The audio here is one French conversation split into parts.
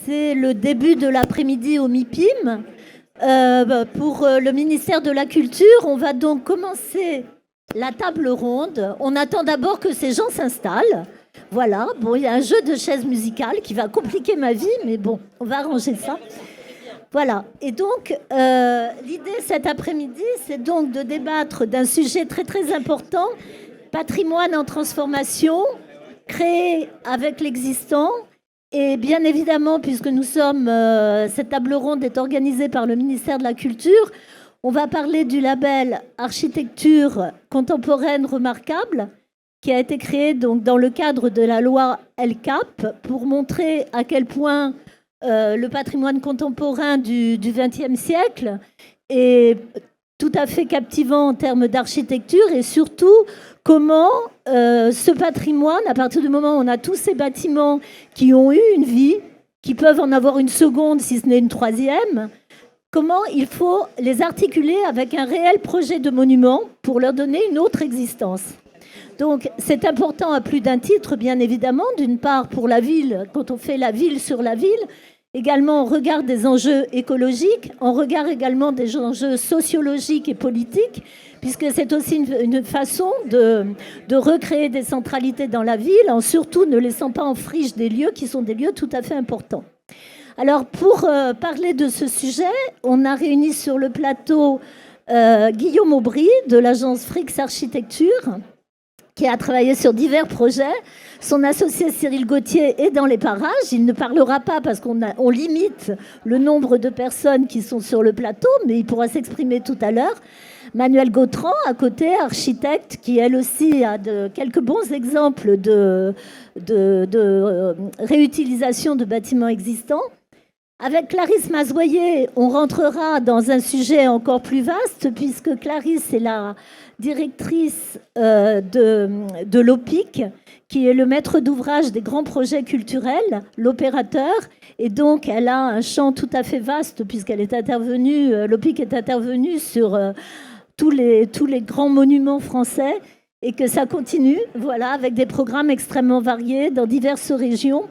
C'est le début de l'après-midi au MIPIM. Pour le ministère de la Culture, on va donc commencer la table ronde. On attend d'abord que ces gens s'installent. Voilà, bon, il y a un jeu de chaises musicales qui va compliquer ma vie, mais bon, on va arranger ça. Voilà, et donc l'idée cet après-midi, c'est donc de débattre d'un sujet très très important, patrimoine en transformation, créé avec l'existant. Et bien évidemment, puisque nous sommes, cette table ronde est organisée par le ministère de la Culture, on va parler du label Architecture contemporaine remarquable, qui a été créé donc dans le cadre de la loi LCAP pour montrer à quel point le patrimoine contemporain du XXe siècle est tout à fait captivant en termes d'architecture et surtout comment ce patrimoine, à partir du moment où on a tous ces bâtiments qui ont eu une vie, qui peuvent en avoir une seconde si ce n'est une troisième, comment il faut les articuler avec un réel projet de monument pour leur donner une autre existence. Donc c'est important à plus d'un titre, bien évidemment, d'une part pour la ville, quand on fait la ville sur la ville, également en regard des enjeux écologiques, en regard également des enjeux sociologiques et politiques, puisque c'est aussi une façon de recréer des centralités dans la ville, en surtout ne laissant pas en friche des lieux qui sont des lieux tout à fait importants. Alors pour parler de ce sujet, on a réuni sur le plateau Guillaume Aubry de l'agence Frix Architecture, qui a travaillé sur divers projets. Son associé Cyril Gauthier est dans les parages. Il ne parlera pas parce qu'on limite le nombre de personnes qui sont sur le plateau, mais il pourra s'exprimer tout à l'heure. Manuel Gautran, à côté, architecte, qui elle aussi a quelques bons exemples de réutilisation de bâtiments existants. Avec Clarisse Mazoyer, on rentrera dans un sujet encore plus vaste, puisque Clarisse est la directrice de l'OPIC, qui est le maître d'ouvrage des grands projets culturels, l'opérateur, et donc elle a un champ tout à fait vaste, puisqu'elle est intervenue, l'OPIC est intervenue sur tous les grands monuments français, et que ça continue, voilà, avec des programmes extrêmement variés dans diverses régions.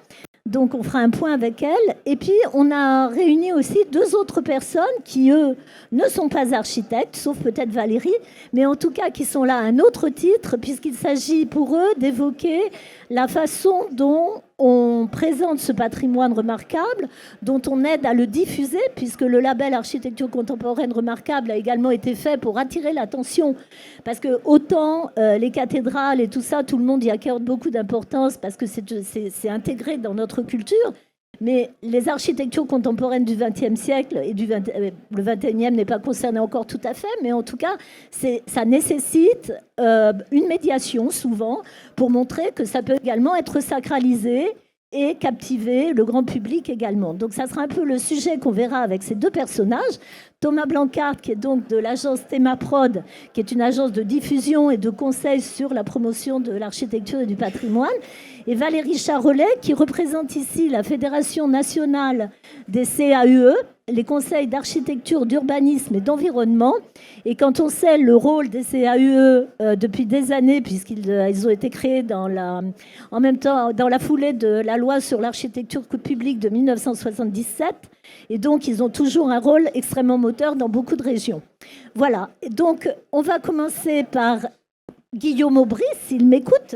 Donc on fera un point avec elle. Et puis on a réuni aussi deux autres personnes qui, eux, ne sont pas architectes, sauf peut-être Valérie, mais en tout cas qui sont là à un autre titre, puisqu'il s'agit pour eux d'évoquer la façon dont on présente ce patrimoine remarquable, dont on aide à le diffuser, puisque le label Architecture contemporaine remarquable a également été fait pour attirer l'attention, parce que autant les cathédrales et tout ça, tout le monde y accorde beaucoup d'importance, parce que c'est intégré dans notre culture, mais les architectures contemporaines du XXe siècle, et le XXIe n'est pas concerné encore tout à fait, mais en tout cas, ça nécessite une médiation souvent pour montrer que ça peut également être sacralisé et captiver le grand public également. Donc ça sera un peu le sujet qu'on verra avec ces deux personnages. Thomas Blancard, qui est donc de l'agence Thémaprod, qui est une agence de diffusion et de conseil sur la promotion de l'architecture et du patrimoine, et Valérie Charolais, qui représente ici la Fédération nationale des CAUE, les conseils d'architecture, d'urbanisme et d'environnement. Et quand on sait le rôle des CAUE depuis des années, puisqu'ils ont été créés en même temps dans la foulée de la loi sur l'architecture publique de 1977, et donc ils ont toujours un rôle extrêmement moteur dans beaucoup de régions. Voilà, donc on va commencer par Guillaume Aubry, s'il m'écoute.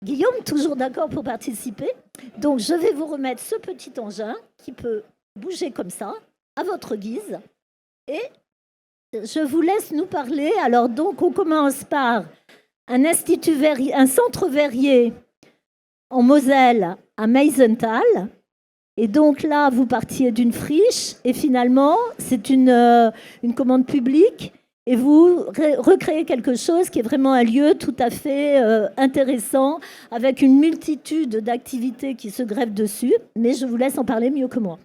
Guillaume, toujours d'accord pour participer. Donc je vais vous remettre ce petit engin qui peut bouger comme ça, à votre guise. Et je vous laisse nous parler. Alors donc on commence par un centre verrier en Moselle à Meisenthal. Et donc là, vous partiez d'une friche et finalement, c'est une commande publique et vous recréez quelque chose qui est vraiment un lieu tout à fait intéressant avec une multitude d'activités qui se greffent dessus. Mais je vous laisse en parler mieux que moi.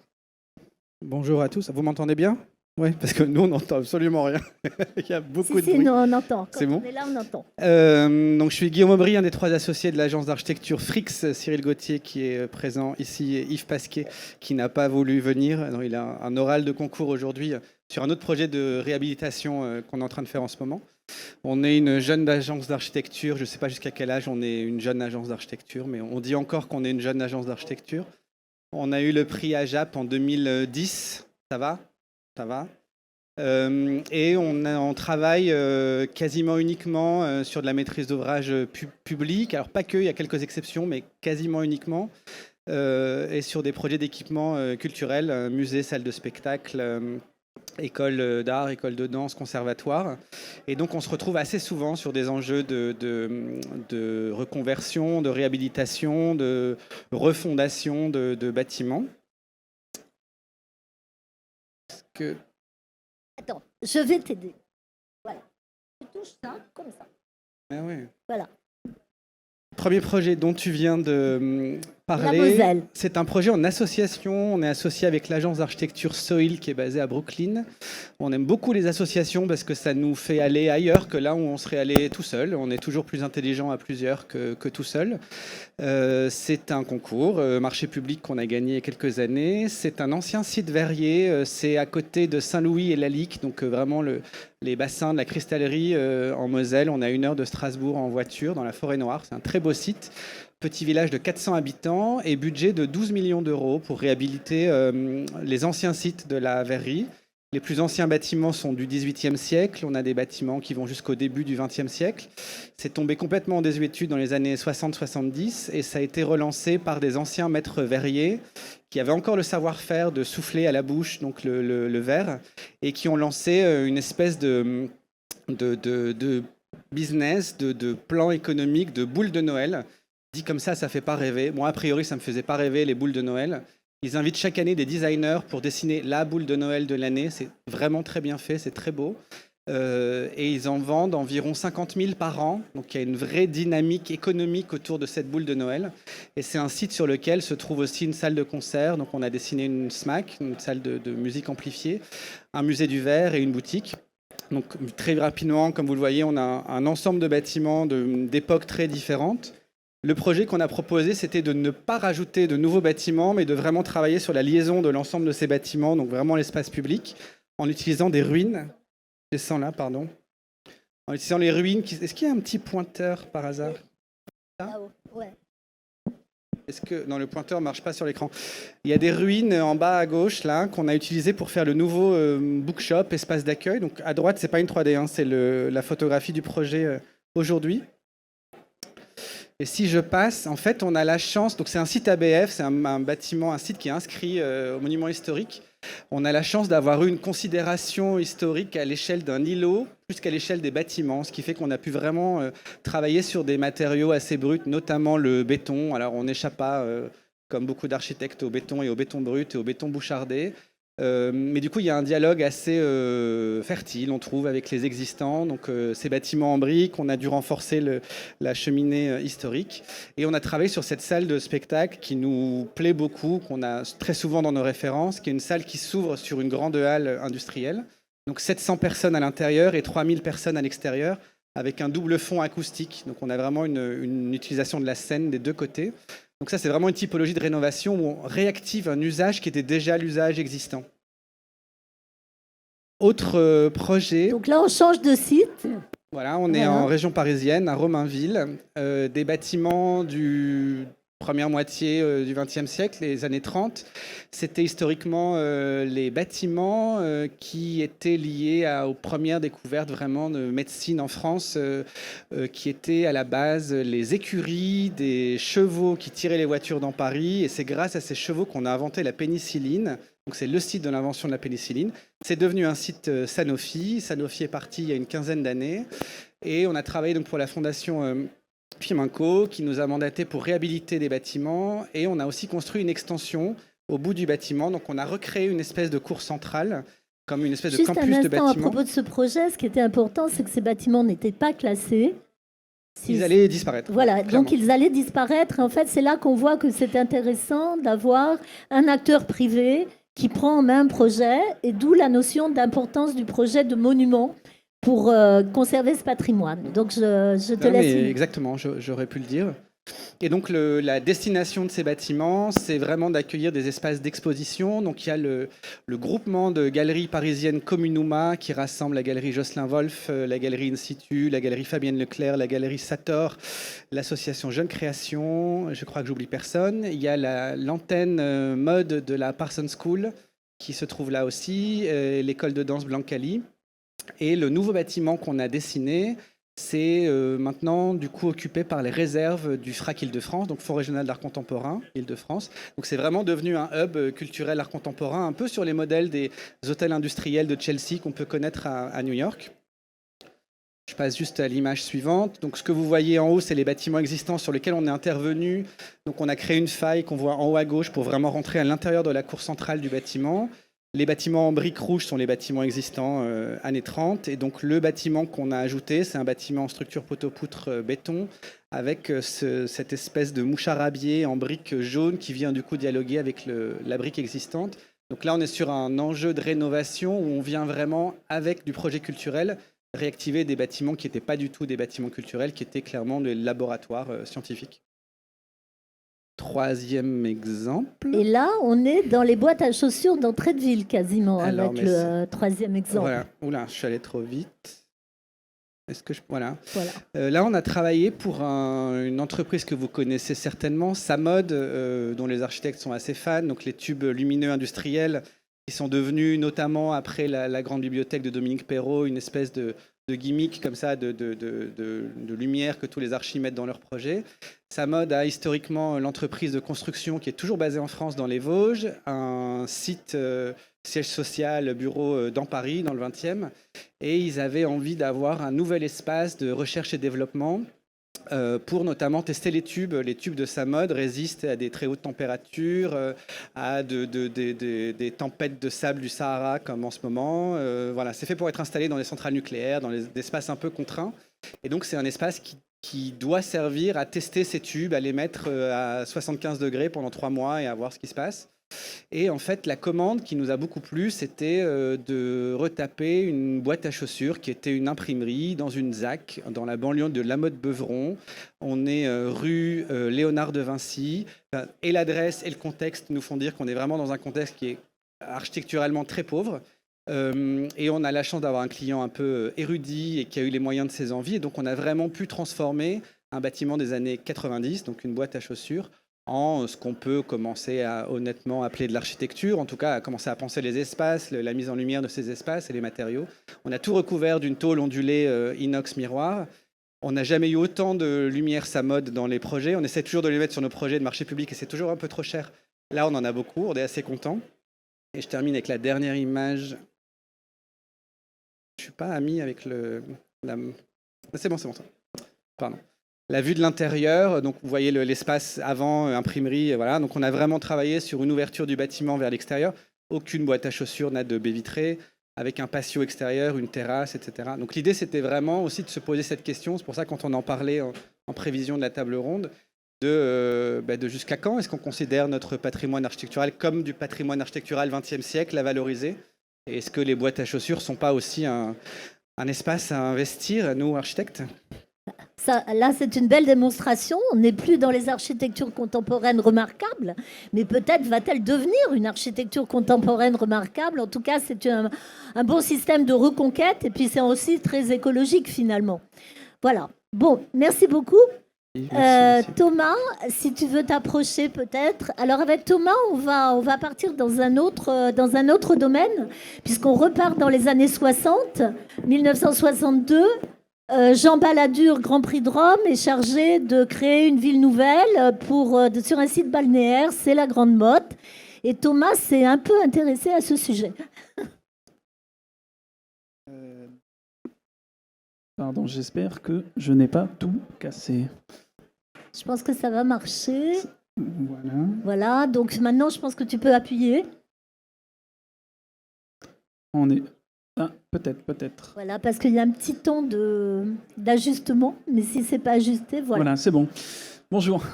Bonjour à tous, vous m'entendez bien? Oui, parce que nous, on n'entend absolument rien. Il y a beaucoup de bruit. Non, on entend. Quand c'est bon. On est là, on entend. Donc, je suis Guillaume Aubry, un des trois associés de l'agence d'architecture Frix, Cyril Gauthier qui est présent ici, et Yves Pasquet qui n'a pas voulu venir. Donc, il a un oral de concours aujourd'hui sur un autre projet de réhabilitation qu'on est en train de faire en ce moment. On est une jeune agence d'architecture, je ne sais pas jusqu'à quel âge on est une jeune agence d'architecture, mais on dit encore qu'on est une jeune agence d'architecture. On a eu le prix AJAP en 2010. Ça va? Ça va. Et on travaille quasiment uniquement sur de la maîtrise d'ouvrage public. Alors pas que, il y a quelques exceptions, mais quasiment uniquement. Et sur des projets d'équipement culturel, musées, salles de spectacle, école d'art, école de danse, conservatoire. Et donc on se retrouve assez souvent sur des enjeux de reconversion, de réhabilitation, de refondation de bâtiments. Attends, je vais t'aider. Voilà. Tu touches ça comme ça. Ah ouais. Voilà. Premier projet dont tu viens de parler, La Moselle. C'est un projet en association. On est associé avec l'agence d'architecture Soil qui est basée à Brooklyn. On aime beaucoup les associations parce que ça nous fait aller ailleurs que là où on serait allé tout seul. On est toujours plus intelligent à plusieurs que tout seul. C'est un concours, marché public qu'on a gagné il y a quelques années. C'est un ancien site verrier. C'est à côté de Saint-Louis et Lalique, donc vraiment les bassins de la cristallerie en Moselle. On est à 1 heure de Strasbourg en voiture dans la forêt noire. C'est un très beau site. Petit village de 400 habitants et budget de 12 millions d'euros pour réhabiliter les anciens sites de la verrerie. Les plus anciens bâtiments sont du XVIIIe siècle. On a des bâtiments qui vont jusqu'au début du XXe siècle. C'est tombé complètement en désuétude dans les années 60-70 et ça a été relancé par des anciens maîtres verriers qui avaient encore le savoir-faire de souffler à la bouche, donc le verre, et qui ont lancé une espèce de business, de plan économique, de boule de Noël. Dit comme ça fait pas rêver. Moi, a priori, ça me faisait pas rêver, les boules de Noël. Ils invitent chaque année des designers pour dessiner la boule de Noël de l'année. C'est vraiment très bien fait, c'est très beau. Et ils en vendent environ 50 000 par an. Donc il y a une vraie dynamique économique autour de cette boule de Noël. Et c'est un site sur lequel se trouve aussi une salle de concert. Donc on a dessiné une SMAC, une salle de musique amplifiée, un musée du verre et une boutique. Donc très rapidement, comme vous le voyez, on a un ensemble de bâtiments d'époques très différentes. Le projet qu'on a proposé, c'était de ne pas rajouter de nouveaux bâtiments, mais de vraiment travailler sur la liaison de l'ensemble de ces bâtiments, donc vraiment l'espace public, en utilisant des ruines. Je descends là, pardon. En utilisant les ruines. Est-ce qu'il y a un petit pointeur par hasard? Là-haut, ouais. Est-ce que non, le pointeur ne marche pas sur l'écran. Il y a des ruines en bas à gauche là qu'on a utilisées pour faire le nouveau bookshop, espace d'accueil. Donc à droite, c'est pas une 3D, hein, c'est la photographie du projet aujourd'hui. Et si je passe, en fait, on a la chance. Donc c'est un site ABF, c'est un bâtiment, un site qui est inscrit au monument historique. On a la chance d'avoir eu une considération historique à l'échelle d'un îlot, plus qu'à l'échelle des bâtiments, ce qui fait qu'on a pu vraiment travailler sur des matériaux assez bruts, notamment le béton. Alors on n'échappe pas, comme beaucoup d'architectes, au béton et au béton brut et au béton bouchardé. Mais du coup, il y a un dialogue assez fertile, on trouve, avec les existants. Donc, ces bâtiments en briques, on a dû renforcer la cheminée historique. Et on a travaillé sur cette salle de spectacle qui nous plaît beaucoup, qu'on a très souvent dans nos références, qui est une salle qui s'ouvre sur une grande halle industrielle. Donc, 700 personnes à l'intérieur et 3000 personnes à l'extérieur, avec un double fond acoustique. Donc, on a vraiment une utilisation de la scène des deux côtés. Donc ça, c'est vraiment une typologie de rénovation où on réactive un usage qui était déjà l'usage existant. Autre projet. Donc là, on change de site. Voilà, on est en région parisienne, à Romainville. Des bâtiments du première moitié du XXe siècle, les années 30. C'était historiquement les bâtiments qui étaient liés aux premières découvertes vraiment de médecine en France, qui étaient à la base les écuries des chevaux qui tiraient les voitures dans Paris. Et c'est grâce à ces chevaux qu'on a inventé la pénicilline. Donc c'est le site de l'invention de la pénicilline. C'est devenu un site Sanofi. Sanofi est parti il y a une quinzaine d'années. Et on a travaillé donc pour la fondation Pimenco, qui nous a mandaté pour réhabiliter des bâtiments. Et on a aussi construit une extension au bout du bâtiment. Donc on a recréé une espèce de cour centrale, comme une espèce de campus de bâtiments. À propos de ce projet, ce qui était important, c'est que ces bâtiments n'étaient pas classés. Ils allaient disparaître. Voilà, clairement. donc ils allaient disparaître. Et en fait, c'est là qu'on voit que c'est intéressant d'avoir un acteur privé qui prend en main un projet, et d'où la notion d'importance du projet de monument pour conserver ce patrimoine. Donc je te laisse. Exactement, j'aurais pu le dire. Et donc la destination de ces bâtiments, c'est vraiment d'accueillir des espaces d'exposition. Donc il y a le groupement de galeries parisiennes Communuma qui rassemble la galerie Jocelyn Wolff, la galerie In Situ, la galerie Fabienne Leclerc, la galerie Sator, l'association Jeune Création, je crois que j'oublie personne. Il y a l'antenne mode de la Parsons School qui se trouve là aussi, l'école de danse Blancali. Et le nouveau bâtiment qu'on a dessiné, c'est maintenant du coup occupé par les réserves du FRAC Île-de-France, donc Fonds régional d'art contemporain Île-de-France. Donc c'est vraiment devenu un hub culturel art contemporain, un peu sur les modèles des hôtels industriels de Chelsea qu'on peut connaître à New York. Je passe juste à l'image suivante. Donc ce que vous voyez en haut, c'est les bâtiments existants sur lesquels on est intervenu. Donc on a créé une faille qu'on voit en haut à gauche pour vraiment rentrer à l'intérieur de la cour centrale du bâtiment. Les bâtiments en briques rouges sont les bâtiments existants années 30. Et donc le bâtiment qu'on a ajouté, c'est un bâtiment en structure poteau-poutre béton avec cette espèce de moucharabier en briques jaunes qui vient du coup dialoguer avec la brique existante. Donc là, on est sur un enjeu de rénovation où on vient vraiment, avec du projet culturel, réactiver des bâtiments qui n'étaient pas du tout des bâtiments culturels, qui étaient clairement des laboratoires scientifiques. Troisième exemple. Et là, on est dans les boîtes à chaussures d'entrée de ville, quasiment, alors, avec le troisième exemple. Voilà. Oula, je suis allé trop vite. Est-ce que je... Voilà. Voilà. Là, on a travaillé pour une entreprise que vous connaissez certainement, Samod, dont les architectes sont assez fans, donc les tubes lumineux industriels qui sont devenus, notamment après la grande bibliothèque de Dominique Perrault, une espèce de gimmick comme ça, de lumière que tous les archis mettent dans leurs projets. Samod a historiquement l'entreprise de construction qui est toujours basée en France, dans les Vosges, un site siège social, bureau dans Paris, dans le 20e. Et ils avaient envie d'avoir un nouvel espace de recherche et développement pour notamment tester les tubes. Les tubes de Samod résistent à des très hautes températures, à des tempêtes de sable du Sahara comme en ce moment. Voilà, c'est fait pour être installé dans des centrales nucléaires, dans des espaces un peu contraints. Et donc c'est un espace qui doit servir à tester ces tubes, à les mettre à 75 degrés pendant 3 mois et à voir ce qui se passe. Et en fait, la commande qui nous a beaucoup plu, c'était de retaper une boîte à chaussures qui était une imprimerie dans une ZAC, dans la banlieue de La Motte-Beuvron. On est rue Léonard de Vinci. Et l'adresse et le contexte nous font dire qu'on est vraiment dans un contexte qui est architecturalement très pauvre. Et on a la chance d'avoir un client un peu érudit et qui a eu les moyens de ses envies. Et donc, on a vraiment pu transformer un bâtiment des années 90, donc une boîte à chaussures, en ce qu'on peut commencer à honnêtement appeler de l'architecture, en tout cas à commencer à penser les espaces, la mise en lumière de ces espaces et les matériaux. On a tout recouvert d'une tôle ondulée inox miroir. On n'a jamais eu autant de lumière Samod dans les projets. On essaie toujours de les mettre sur nos projets de marché public et c'est toujours un peu trop cher. Là, on en a beaucoup, on est assez content. Et je termine avec la dernière image. Je ne suis pas ami avec C'est bon. Pardon. La vue de l'intérieur, donc vous voyez l'espace avant, imprimerie, voilà. Donc on a vraiment travaillé sur une ouverture du bâtiment vers l'extérieur. Aucune boîte à chaussures n'a de baie vitrée, avec un patio extérieur, une terrasse, etc. Donc l'idée, c'était vraiment aussi de se poser cette question. C'est pour ça, quand on en parlait en prévision de la table ronde, de jusqu'à quand est-ce qu'on considère notre patrimoine architectural comme du patrimoine architectural 20e siècle à valoriser? Et est-ce que les boîtes à chaussures ne sont pas aussi un espace à investir, nous, architectes? Ça, là, c'est une belle démonstration. On n'est plus dans les architectures contemporaines remarquables, mais peut-être va-t-elle devenir une architecture contemporaine remarquable. En tout cas, c'est un bon système de reconquête et puis c'est aussi très écologique finalement. Voilà. Bon, merci beaucoup. Merci. Thomas, si tu veux t'approcher peut-être. Alors avec Thomas, on va partir dans un autre domaine, puisqu'on repart dans les années 60, 1962. Jean Balladur, Grand Prix de Rome, est chargé de créer une ville nouvelle sur un site balnéaire, c'est la Grande Motte. Et Thomas s'est un peu intéressé à ce sujet. Pardon, j'espère que je n'ai pas tout cassé. Je pense que ça va marcher. Voilà. Voilà, donc maintenant je pense que tu peux appuyer. On est... Ah, Peut-être. Voilà, parce qu'il y a un petit ton d'ajustement, mais si c'est pas ajusté, voilà. Voilà, c'est bon. Bonjour.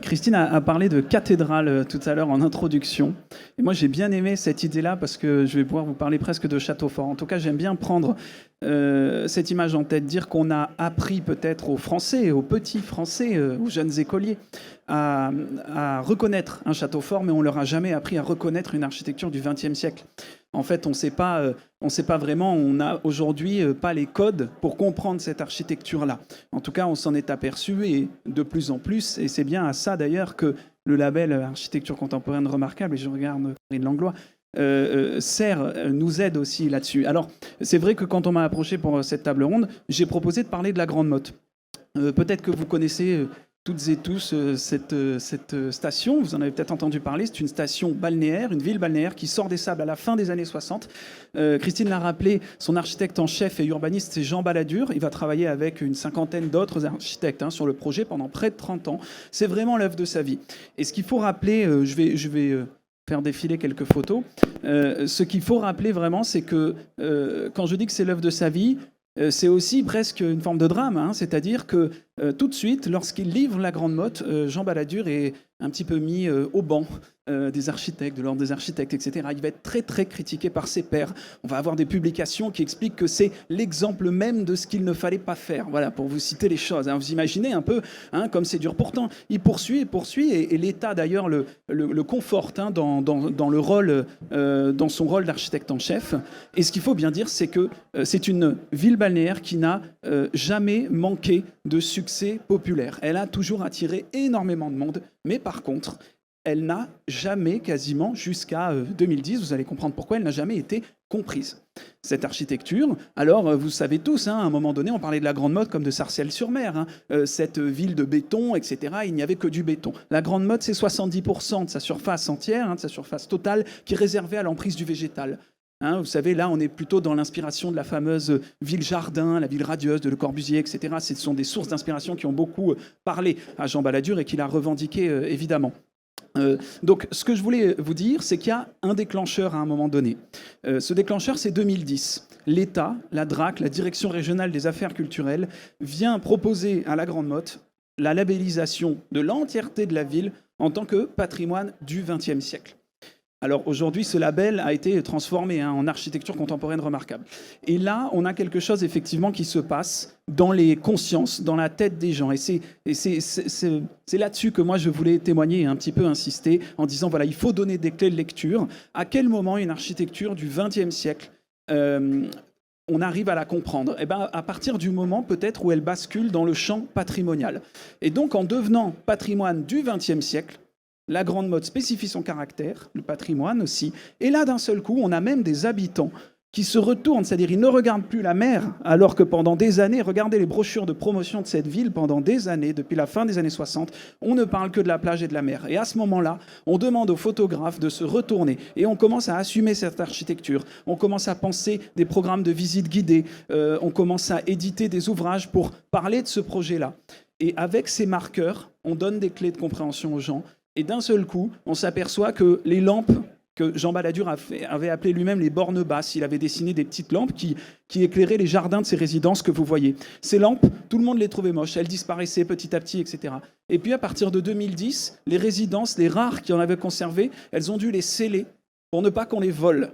Christine a parlé de cathédrale tout à l'heure en introduction. Et moi, j'ai bien aimé cette idée-là parce que je vais pouvoir vous parler presque de château fort. En tout cas, j'aime bien prendre cette image en tête, dire qu'on a appris peut-être aux Français, aux petits Français, aux jeunes écoliers, à reconnaître un château fort, mais on leur a jamais appris à reconnaître une architecture du XXe siècle. En fait, on sait pas vraiment, on n'a aujourd'hui pas les codes pour comprendre cette architecture-là. En tout cas, on s'en est aperçu et de plus en plus, et c'est bien à ça d'ailleurs que le label Architecture contemporaine remarquable, et je regarde Karine Langlois, nous aide aussi là-dessus. Alors, c'est vrai que quand on m'a approché pour cette table ronde, j'ai proposé de parler de la Grande Motte. Peut-être que vous connaissez toutes et tous cette station, vous en avez peut-être entendu parler, c'est une station balnéaire, une ville balnéaire qui sort des sables à la fin des années 60. Christine l'a rappelé, son architecte en chef et urbaniste, c'est Jean Balladur. Il va travailler avec une cinquantaine d'autres architectes sur le projet pendant près de 30 ans. C'est vraiment l'œuvre de sa vie. Et ce qu'il faut rappeler, je vais faire défiler quelques photos. Ce qu'il faut rappeler vraiment, c'est que quand je dis que c'est l'œuvre de sa vie, c'est aussi presque une forme de drame, c'est-à-dire que tout de suite, lorsqu'il livre la Grande Motte, Jean Balladur est un petit peu mis au banc des architectes, de l'ordre des architectes, etc. Il va être très très critiqué par ses pairs. On va avoir des publications qui expliquent que c'est l'exemple même de ce qu'il ne fallait pas faire. Voilà, pour vous citer les choses. Vous imaginez un peu comme c'est dur. Pourtant, il poursuit et l'État d'ailleurs le conforte dans le rôle, dans son rôle d'architecte en chef. Et ce qu'il faut bien dire, c'est que c'est une ville balnéaire qui n'a jamais manqué de succès populaire. Elle a toujours attiré énormément de monde, mais par contre, elle n'a jamais, quasiment jusqu'à 2010, vous allez comprendre pourquoi, elle n'a jamais été comprise. Cette architecture, alors vous savez tous, à un moment donné, on parlait de la Grande Motte comme de Sarcelles-sur-Mer, cette ville de béton, etc., il n'y avait que du béton. La Grande Motte, c'est 70% de sa surface entière, de sa surface totale, qui est réservée à l'emprise du végétal. Vous savez, là, on est plutôt dans l'inspiration de la fameuse ville-jardin, la ville radieuse de Le Corbusier, etc. Ce sont des sources d'inspiration qui ont beaucoup parlé à Jean Balladur et qu'il a revendiqué, évidemment. Donc, ce que je voulais vous dire, c'est qu'il y a un déclencheur à un moment donné. Ce déclencheur, c'est 2010. L'État, la DRAC, la Direction régionale des affaires culturelles, vient proposer à la Grande Motte la labellisation de l'entièreté de la ville en tant que patrimoine du XXe siècle. Alors aujourd'hui, ce label a été transformé en architecture contemporaine remarquable. Et là, on a quelque chose effectivement qui se passe dans les consciences, dans la tête des gens. Et c'est là-dessus que moi je voulais témoigner et un petit peu insister en disant, voilà, il faut donner des clés de lecture. À quel moment une architecture du XXe siècle on arrive à la comprendre? À partir du moment peut-être où elle bascule dans le champ patrimonial. Et donc en devenant patrimoine du XXe siècle, la Grande Motte spécifie son caractère, le patrimoine aussi. Et là, d'un seul coup, on a même des habitants qui se retournent, c'est-à-dire ils ne regardent plus la mer, alors que pendant des années, regardez les brochures de promotion de cette ville, pendant des années, depuis la fin des années 60, on ne parle que de la plage et de la mer. Et à ce moment-là, on demande aux photographes de se retourner et on commence à assumer cette architecture. On commence à penser des programmes de visite guidée, on commence à éditer des ouvrages pour parler de ce projet-là. Et avec ces marqueurs, on donne des clés de compréhension aux gens. Et d'un seul coup, on s'aperçoit que les lampes que Jean Balladur avait appelées lui-même les bornes basses, il avait dessiné des petites lampes qui éclairaient les jardins de ses résidences que vous voyez. Ces lampes, tout le monde les trouvait moches, elles disparaissaient petit à petit, etc. Et puis à partir de 2010, les résidences, les rares qui en avaient conservé, elles ont dû les sceller pour ne pas qu'on les vole.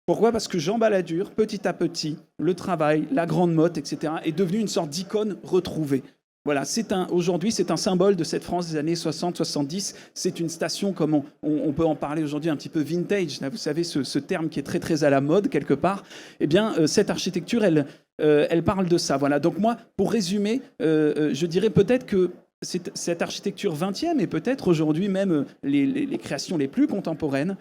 Pourquoi ? Parce que Jean Balladur, petit à petit, le travail, la Grande Motte, etc., est devenu une sorte d'icône retrouvée. Voilà, aujourd'hui, c'est un symbole de cette France des années 60-70. C'est une station, comme on peut en parler aujourd'hui, un petit peu vintage. Là, vous savez, ce terme qui est très, très à la mode, quelque part. Eh bien, cette architecture, elle parle de ça. Voilà. Donc moi, pour résumer, je dirais peut-être que cette architecture 20e, et peut-être aujourd'hui même les créations les plus contemporaines,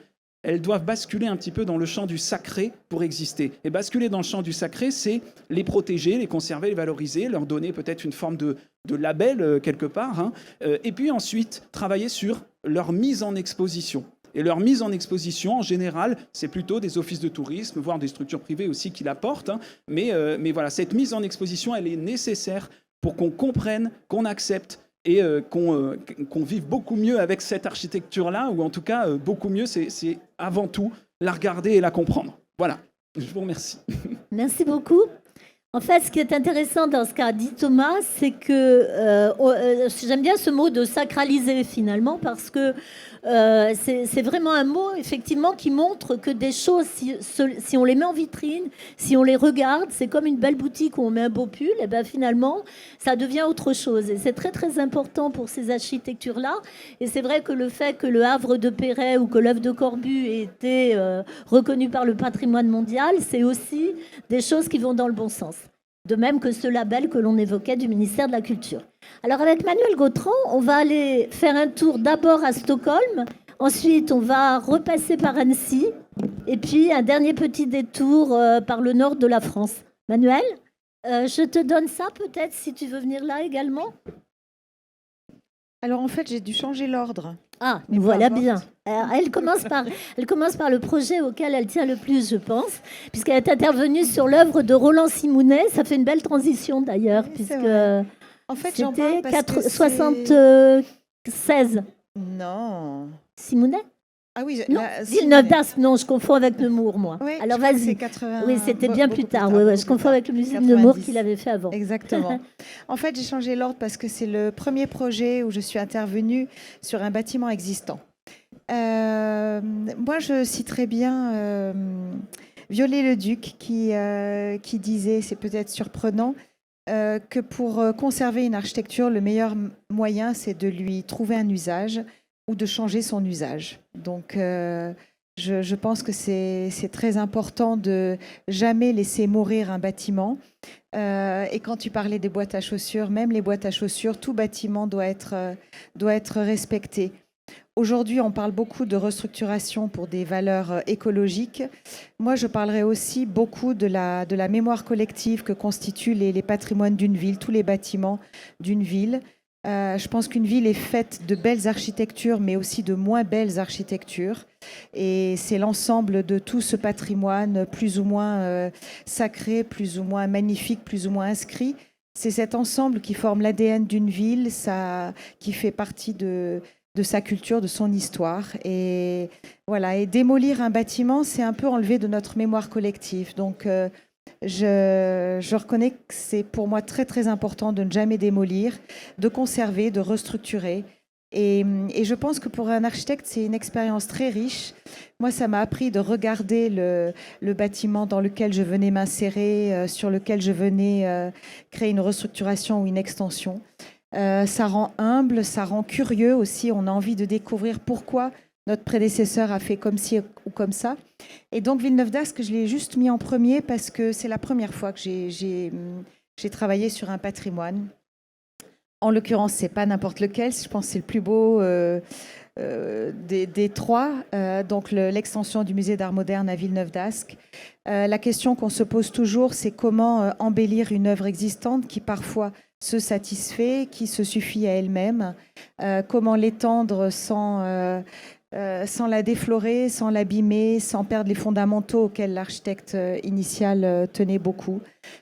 elles doivent basculer un petit peu dans le champ du sacré pour exister. Et basculer dans le champ du sacré, c'est les protéger, les conserver, les valoriser, leur donner peut-être une forme de label quelque part, et puis ensuite travailler sur leur mise en exposition. Et leur mise en exposition, en général, c'est plutôt des offices de tourisme, voire des structures privées aussi qui l'apportent. Mais voilà, cette mise en exposition, elle est nécessaire pour qu'on comprenne, qu'on accepte et qu'on vive beaucoup mieux avec cette architecture-là, ou en tout cas, beaucoup mieux, c'est avant tout la regarder et la comprendre. Voilà. Je vous remercie. Merci beaucoup. En fait, ce qui est intéressant dans ce qu'a dit Thomas, c'est que j'aime bien ce mot de sacraliser finalement, parce que c'est vraiment un mot effectivement qui montre que des choses, si on les met en vitrine, si on les regarde, c'est comme une belle boutique où on met un beau pull, et ben finalement, ça devient autre chose. Et c'est très très important pour ces architectures-là. Et c'est vrai que le fait que le Havre de Perret ou que l'œuvre de Corbu ait été reconnue par le patrimoine mondial, c'est aussi des choses qui vont dans le bon sens. De même que ce label que l'on évoquait du ministère de la Culture. Alors avec Manuel Gautran, on va aller faire un tour d'abord à Stockholm, ensuite on va repasser par Annecy, et puis un dernier petit détour par le nord de la France. Manuel, je te donne ça peut-être si tu veux venir là également. Alors en fait, j'ai dû changer l'ordre. Ah, nous voilà bien. Elle commence par le projet auquel elle tient le plus, je pense, puisqu'elle est intervenue sur l'œuvre de Roland Simounet. Ça fait une belle transition d'ailleurs, Oui, puisque en fait, j'en parle c'était parce que 76. Non. Simounet? Ah oui, Non, Villeneuve d'Ascq, non, je confonds avec Nemours, moi. Oui, alors c'est vas-y. 80. Oui, c'était bien plus tard. Je confonds avec le musée de 90. Nemours qu'il avait fait avant. Exactement. En fait, j'ai changé l'ordre parce que c'est le premier projet où je suis intervenue sur un bâtiment existant. Moi, je citerais bien Viollet-le-Duc qui disait, c'est peut-être surprenant, que pour conserver une architecture, le meilleur moyen, c'est de lui trouver un usage ou de changer son usage. Donc, je pense que c'est très important de jamais laisser mourir un bâtiment. Et quand tu parlais des boîtes à chaussures, même les boîtes à chaussures, tout bâtiment doit être respecté. Aujourd'hui, on parle beaucoup de restructuration pour des valeurs écologiques. Moi, je parlerai aussi beaucoup de la mémoire collective que constituent les patrimoines d'une ville, tous les bâtiments d'une ville. Je pense qu'une ville est faite de belles architectures, mais aussi de moins belles architectures. Et c'est l'ensemble de tout ce patrimoine, plus ou moins sacré, plus ou moins magnifique, plus ou moins inscrit. C'est cet ensemble qui forme l'ADN d'une ville, qui fait partie de sa culture, de son histoire. Et voilà. Et démolir un bâtiment, c'est un peu enlever de notre mémoire collective. Donc, je reconnais que c'est pour moi très très important de ne jamais démolir, de conserver, de restructurer. Et je pense que pour un architecte, c'est une expérience très riche. Moi, ça m'a appris de regarder le bâtiment dans lequel je venais m'insérer, sur lequel je venais créer une restructuration ou une extension. Ça rend humble, ça rend curieux aussi. On a envie de découvrir pourquoi notre prédécesseur a fait comme ci ou comme ça. Et donc Villeneuve d'Ascq, je l'ai juste mis en premier parce que c'est la première fois que j'ai travaillé sur un patrimoine. En l'occurrence, c'est pas n'importe lequel. Je pense que c'est le plus beau des trois. Donc l'extension du musée d'art moderne à Villeneuve d'Ascq. La question qu'on se pose toujours, c'est comment embellir une œuvre existante qui parfois se satisfait, qui se suffit à elle-même. Comment l'étendre sans la déflorer, sans l'abîmer, sans perdre les fondamentaux auxquels l'architecte initial tenait beaucoup.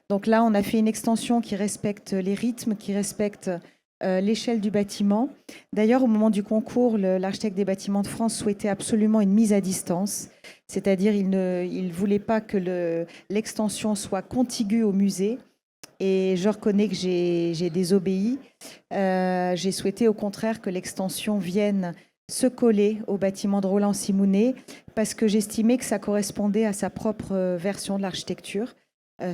Donc là, on a fait une extension qui respecte les rythmes, qui respecte l'échelle du bâtiment. D'ailleurs, au moment du concours, l'architecte des bâtiments de France souhaitait absolument une mise à distance, c'est-à-dire il ne voulait pas que l'extension soit contiguë au musée. Et je reconnais que j'ai désobéi. J'ai souhaité au contraire que l'extension vienne se coller au bâtiment de Roland Simounet parce que j'estimais que ça correspondait à sa propre version de l'architecture,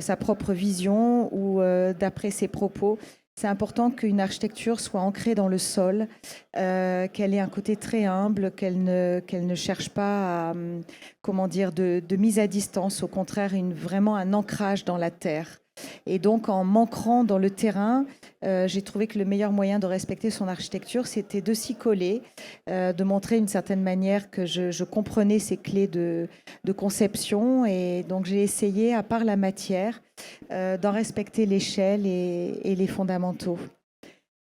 sa propre vision ou d'après ses propos. C'est important qu'une architecture soit ancrée dans le sol, qu'elle ait un côté très humble, qu'elle ne cherche pas à, de mise à distance, au contraire, vraiment un ancrage dans la terre. Et donc, en m'ancrant dans le terrain, j'ai trouvé que le meilleur moyen de respecter son architecture, c'était de s'y coller, de montrer d'une certaine manière que je comprenais ses clés de conception. Et donc, j'ai essayé, à part la matière, d'en respecter l'échelle et les fondamentaux.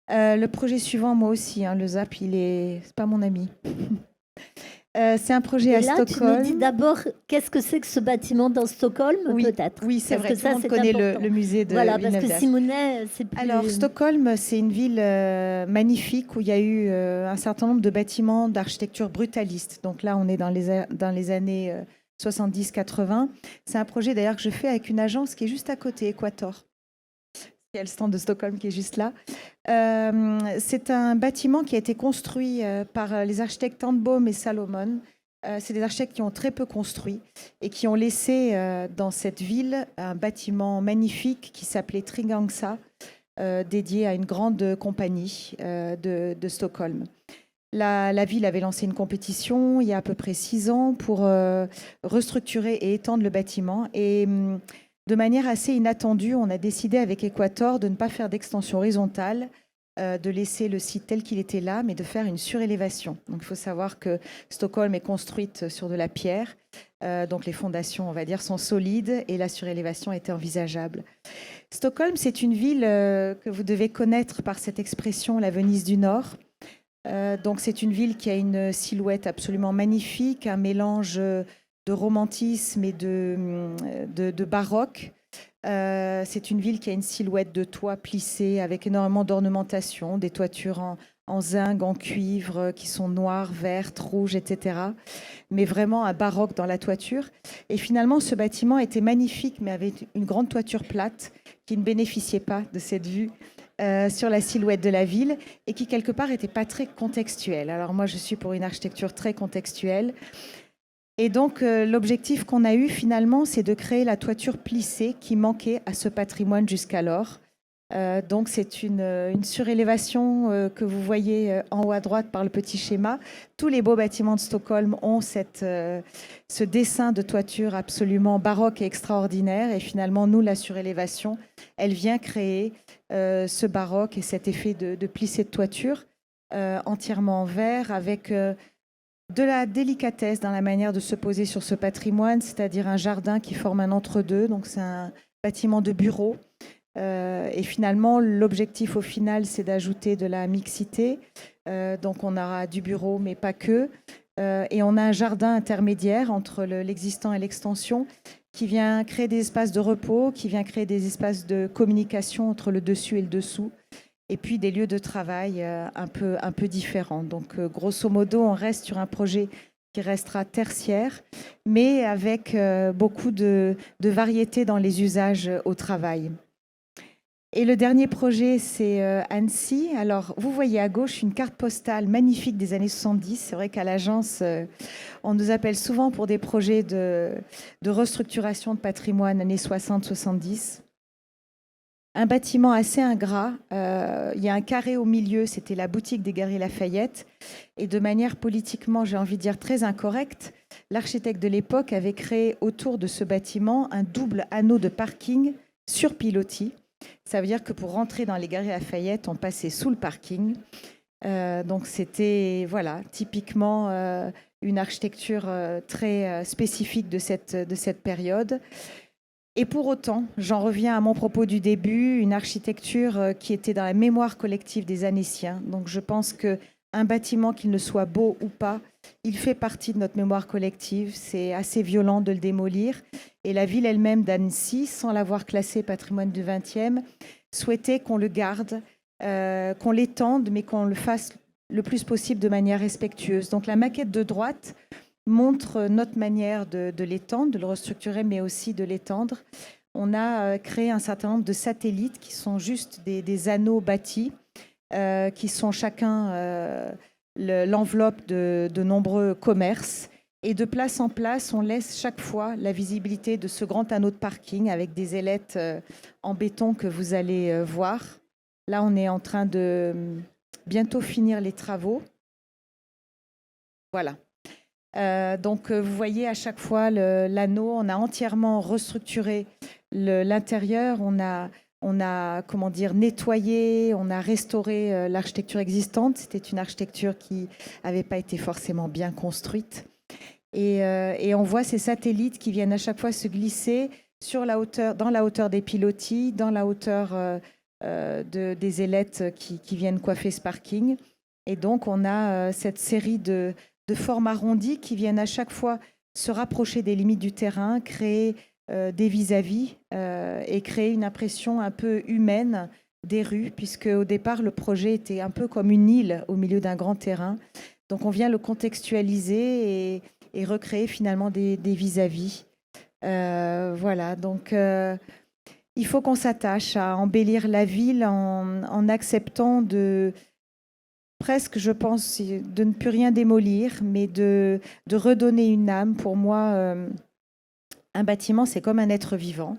Le projet suivant, moi aussi, le ZAP, c'est pas mon ami. C'est un projet à Stockholm. Tu nous dis d'abord qu'est-ce que c'est que ce bâtiment dans Stockholm, peut-être. Oui, c'est vrai. Tout le monde connaît le musée de Voilà, Villeneuve parce que Simounet, c'est plus... Alors, Stockholm, c'est une ville magnifique où il y a eu un certain nombre de bâtiments d'architecture brutaliste. Donc là, on est dans les années 70-80. C'est un projet d'ailleurs que je fais avec une agence qui est juste à côté, Equator. Il y a le stand de Stockholm qui est juste là. C'est un bâtiment qui a été construit par les architectes Tandbaum et Salomon. C'est des architectes qui ont très peu construit et qui ont laissé dans cette ville un bâtiment magnifique qui s'appelait Trigangsa, dédié à une grande compagnie de Stockholm. La ville avait lancé une compétition il y a à peu près 6 ans pour restructurer et étendre le bâtiment. Et de manière assez inattendue, on a décidé avec Equator de ne pas faire d'extension horizontale, de laisser le site tel qu'il était là, mais de faire une surélévation. Donc il faut savoir que Stockholm est construite sur de la pierre, donc les fondations, on va dire, sont solides et la surélévation était envisageable. Stockholm, c'est une ville que vous devez connaître par cette expression, la Venise du Nord. Donc c'est une ville qui a une silhouette absolument magnifique, un mélange de romantisme et de baroque. C'est une ville qui a une silhouette de toit plissé avec énormément d'ornementation, des toitures en zinc, en cuivre, qui sont noires, vertes, rouges, etc. Mais vraiment un baroque dans la toiture. Et finalement, ce bâtiment était magnifique, mais avait une grande toiture plate qui ne bénéficiait pas de cette vue sur la silhouette de la ville et qui, quelque part, n'était pas très contextuelle. Alors moi, je suis pour une architecture très contextuelle. Et donc, l'objectif qu'on a eu, finalement, c'est de créer la toiture plissée qui manquait à ce patrimoine jusqu'alors. Donc, c'est une surélévation que vous voyez en haut à droite par le petit schéma. Tous les beaux bâtiments de Stockholm ont ce dessin de toiture absolument baroque et extraordinaire. Et finalement, nous, la surélévation, elle vient créer ce baroque et cet effet de plissé de toiture entièrement en verre avec de la délicatesse dans la manière de se poser sur ce patrimoine, c'est-à-dire un jardin qui forme un entre-deux. Donc, c'est un bâtiment de bureau. Et finalement, l'objectif au final, c'est d'ajouter de la mixité. Donc, on aura du bureau, mais pas que. Et on a un jardin intermédiaire entre l'existant et l'extension qui vient créer des espaces de repos, qui vient créer des espaces de communication entre le dessus et le dessous, et puis des lieux de travail un peu différents. Donc, grosso modo, on reste sur un projet qui restera tertiaire, mais avec beaucoup de variété dans les usages au travail. Et le dernier projet, c'est Annecy. Alors, vous voyez à gauche une carte postale magnifique des années 70. C'est vrai qu'à l'agence, on nous appelle souvent pour des projets de restructuration de patrimoine années 60-70. Un bâtiment assez ingrat. Il y a un carré au milieu, c'était la boutique des Galeries Lafayette. Et de manière politiquement, j'ai envie de dire, très incorrecte, l'architecte de l'époque avait créé autour de ce bâtiment un double anneau de parking sur pilotis. Ça veut dire que pour rentrer dans les Galeries Lafayette, on passait sous le parking. Donc c'était typiquement une architecture très spécifique de cette période. Et pour autant, j'en reviens à mon propos du début, une architecture qui était dans la mémoire collective des Annéciens. Donc je pense qu'un bâtiment, qu'il ne soit beau ou pas, il fait partie de notre mémoire collective. C'est assez violent de le démolir. Et la ville elle-même d'Annecy, sans l'avoir classé patrimoine du XXe, souhaitait qu'on le garde, qu'on l'étende, mais qu'on le fasse le plus possible de manière respectueuse. Donc la maquette de droite montre notre manière de l'étendre, de le restructurer, mais aussi de l'étendre. On a créé un certain nombre de satellites qui sont juste des anneaux bâtis, qui sont chacun l'enveloppe de nombreux commerces. Et de place en place, on laisse chaque fois la visibilité de ce grand anneau de parking avec des ailettes en béton que vous allez voir. Là, on est en train de bientôt finir les travaux. Voilà. Donc, vous voyez à chaque fois l'anneau. On a entièrement restructuré l'intérieur. On a nettoyé, on a restauré l'architecture existante. C'était une architecture qui n'avait pas été forcément bien construite. Et on voit ces satellites qui viennent à chaque fois se glisser dans la hauteur des pilotis, dans la hauteur des ailettes qui viennent coiffer ce parking. Et donc, on a cette série de formes arrondies qui viennent à chaque fois se rapprocher des limites du terrain, créer des vis-à-vis et créer une impression un peu humaine des rues, puisque au départ, le projet était un peu comme une île au milieu d'un grand terrain. Donc, on vient le contextualiser et recréer finalement des vis-à-vis. Voilà, donc il faut qu'on s'attache à embellir la ville en acceptant presque, je pense, de ne plus rien démolir, mais de redonner une âme. Pour moi, un bâtiment, c'est comme un être vivant.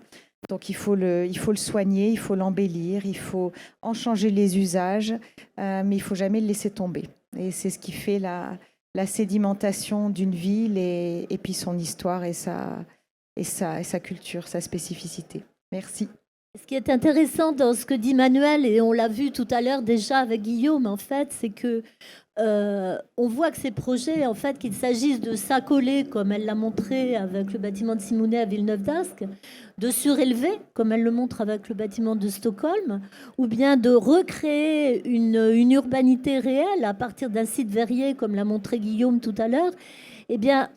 Donc il faut le soigner, il faut l'embellir, il faut en changer les usages, mais il ne faut jamais le laisser tomber. Et c'est ce qui fait la sédimentation d'une ville et puis son histoire et sa culture, sa spécificité. Merci. Ce qui est intéressant dans ce que dit Manuel, et on l'a vu tout à l'heure déjà avec Guillaume, en fait, c'est que on voit que ces projets, en fait, qu'il s'agisse de s'accoler, comme elle l'a montré avec le bâtiment de Simounet à Villeneuve-d'Ascq, de surélever, comme elle le montre avec le bâtiment de Stockholm, ou bien de recréer une urbanité réelle à partir d'un site verrier, comme l'a montré Guillaume tout à l'heure, eh bien,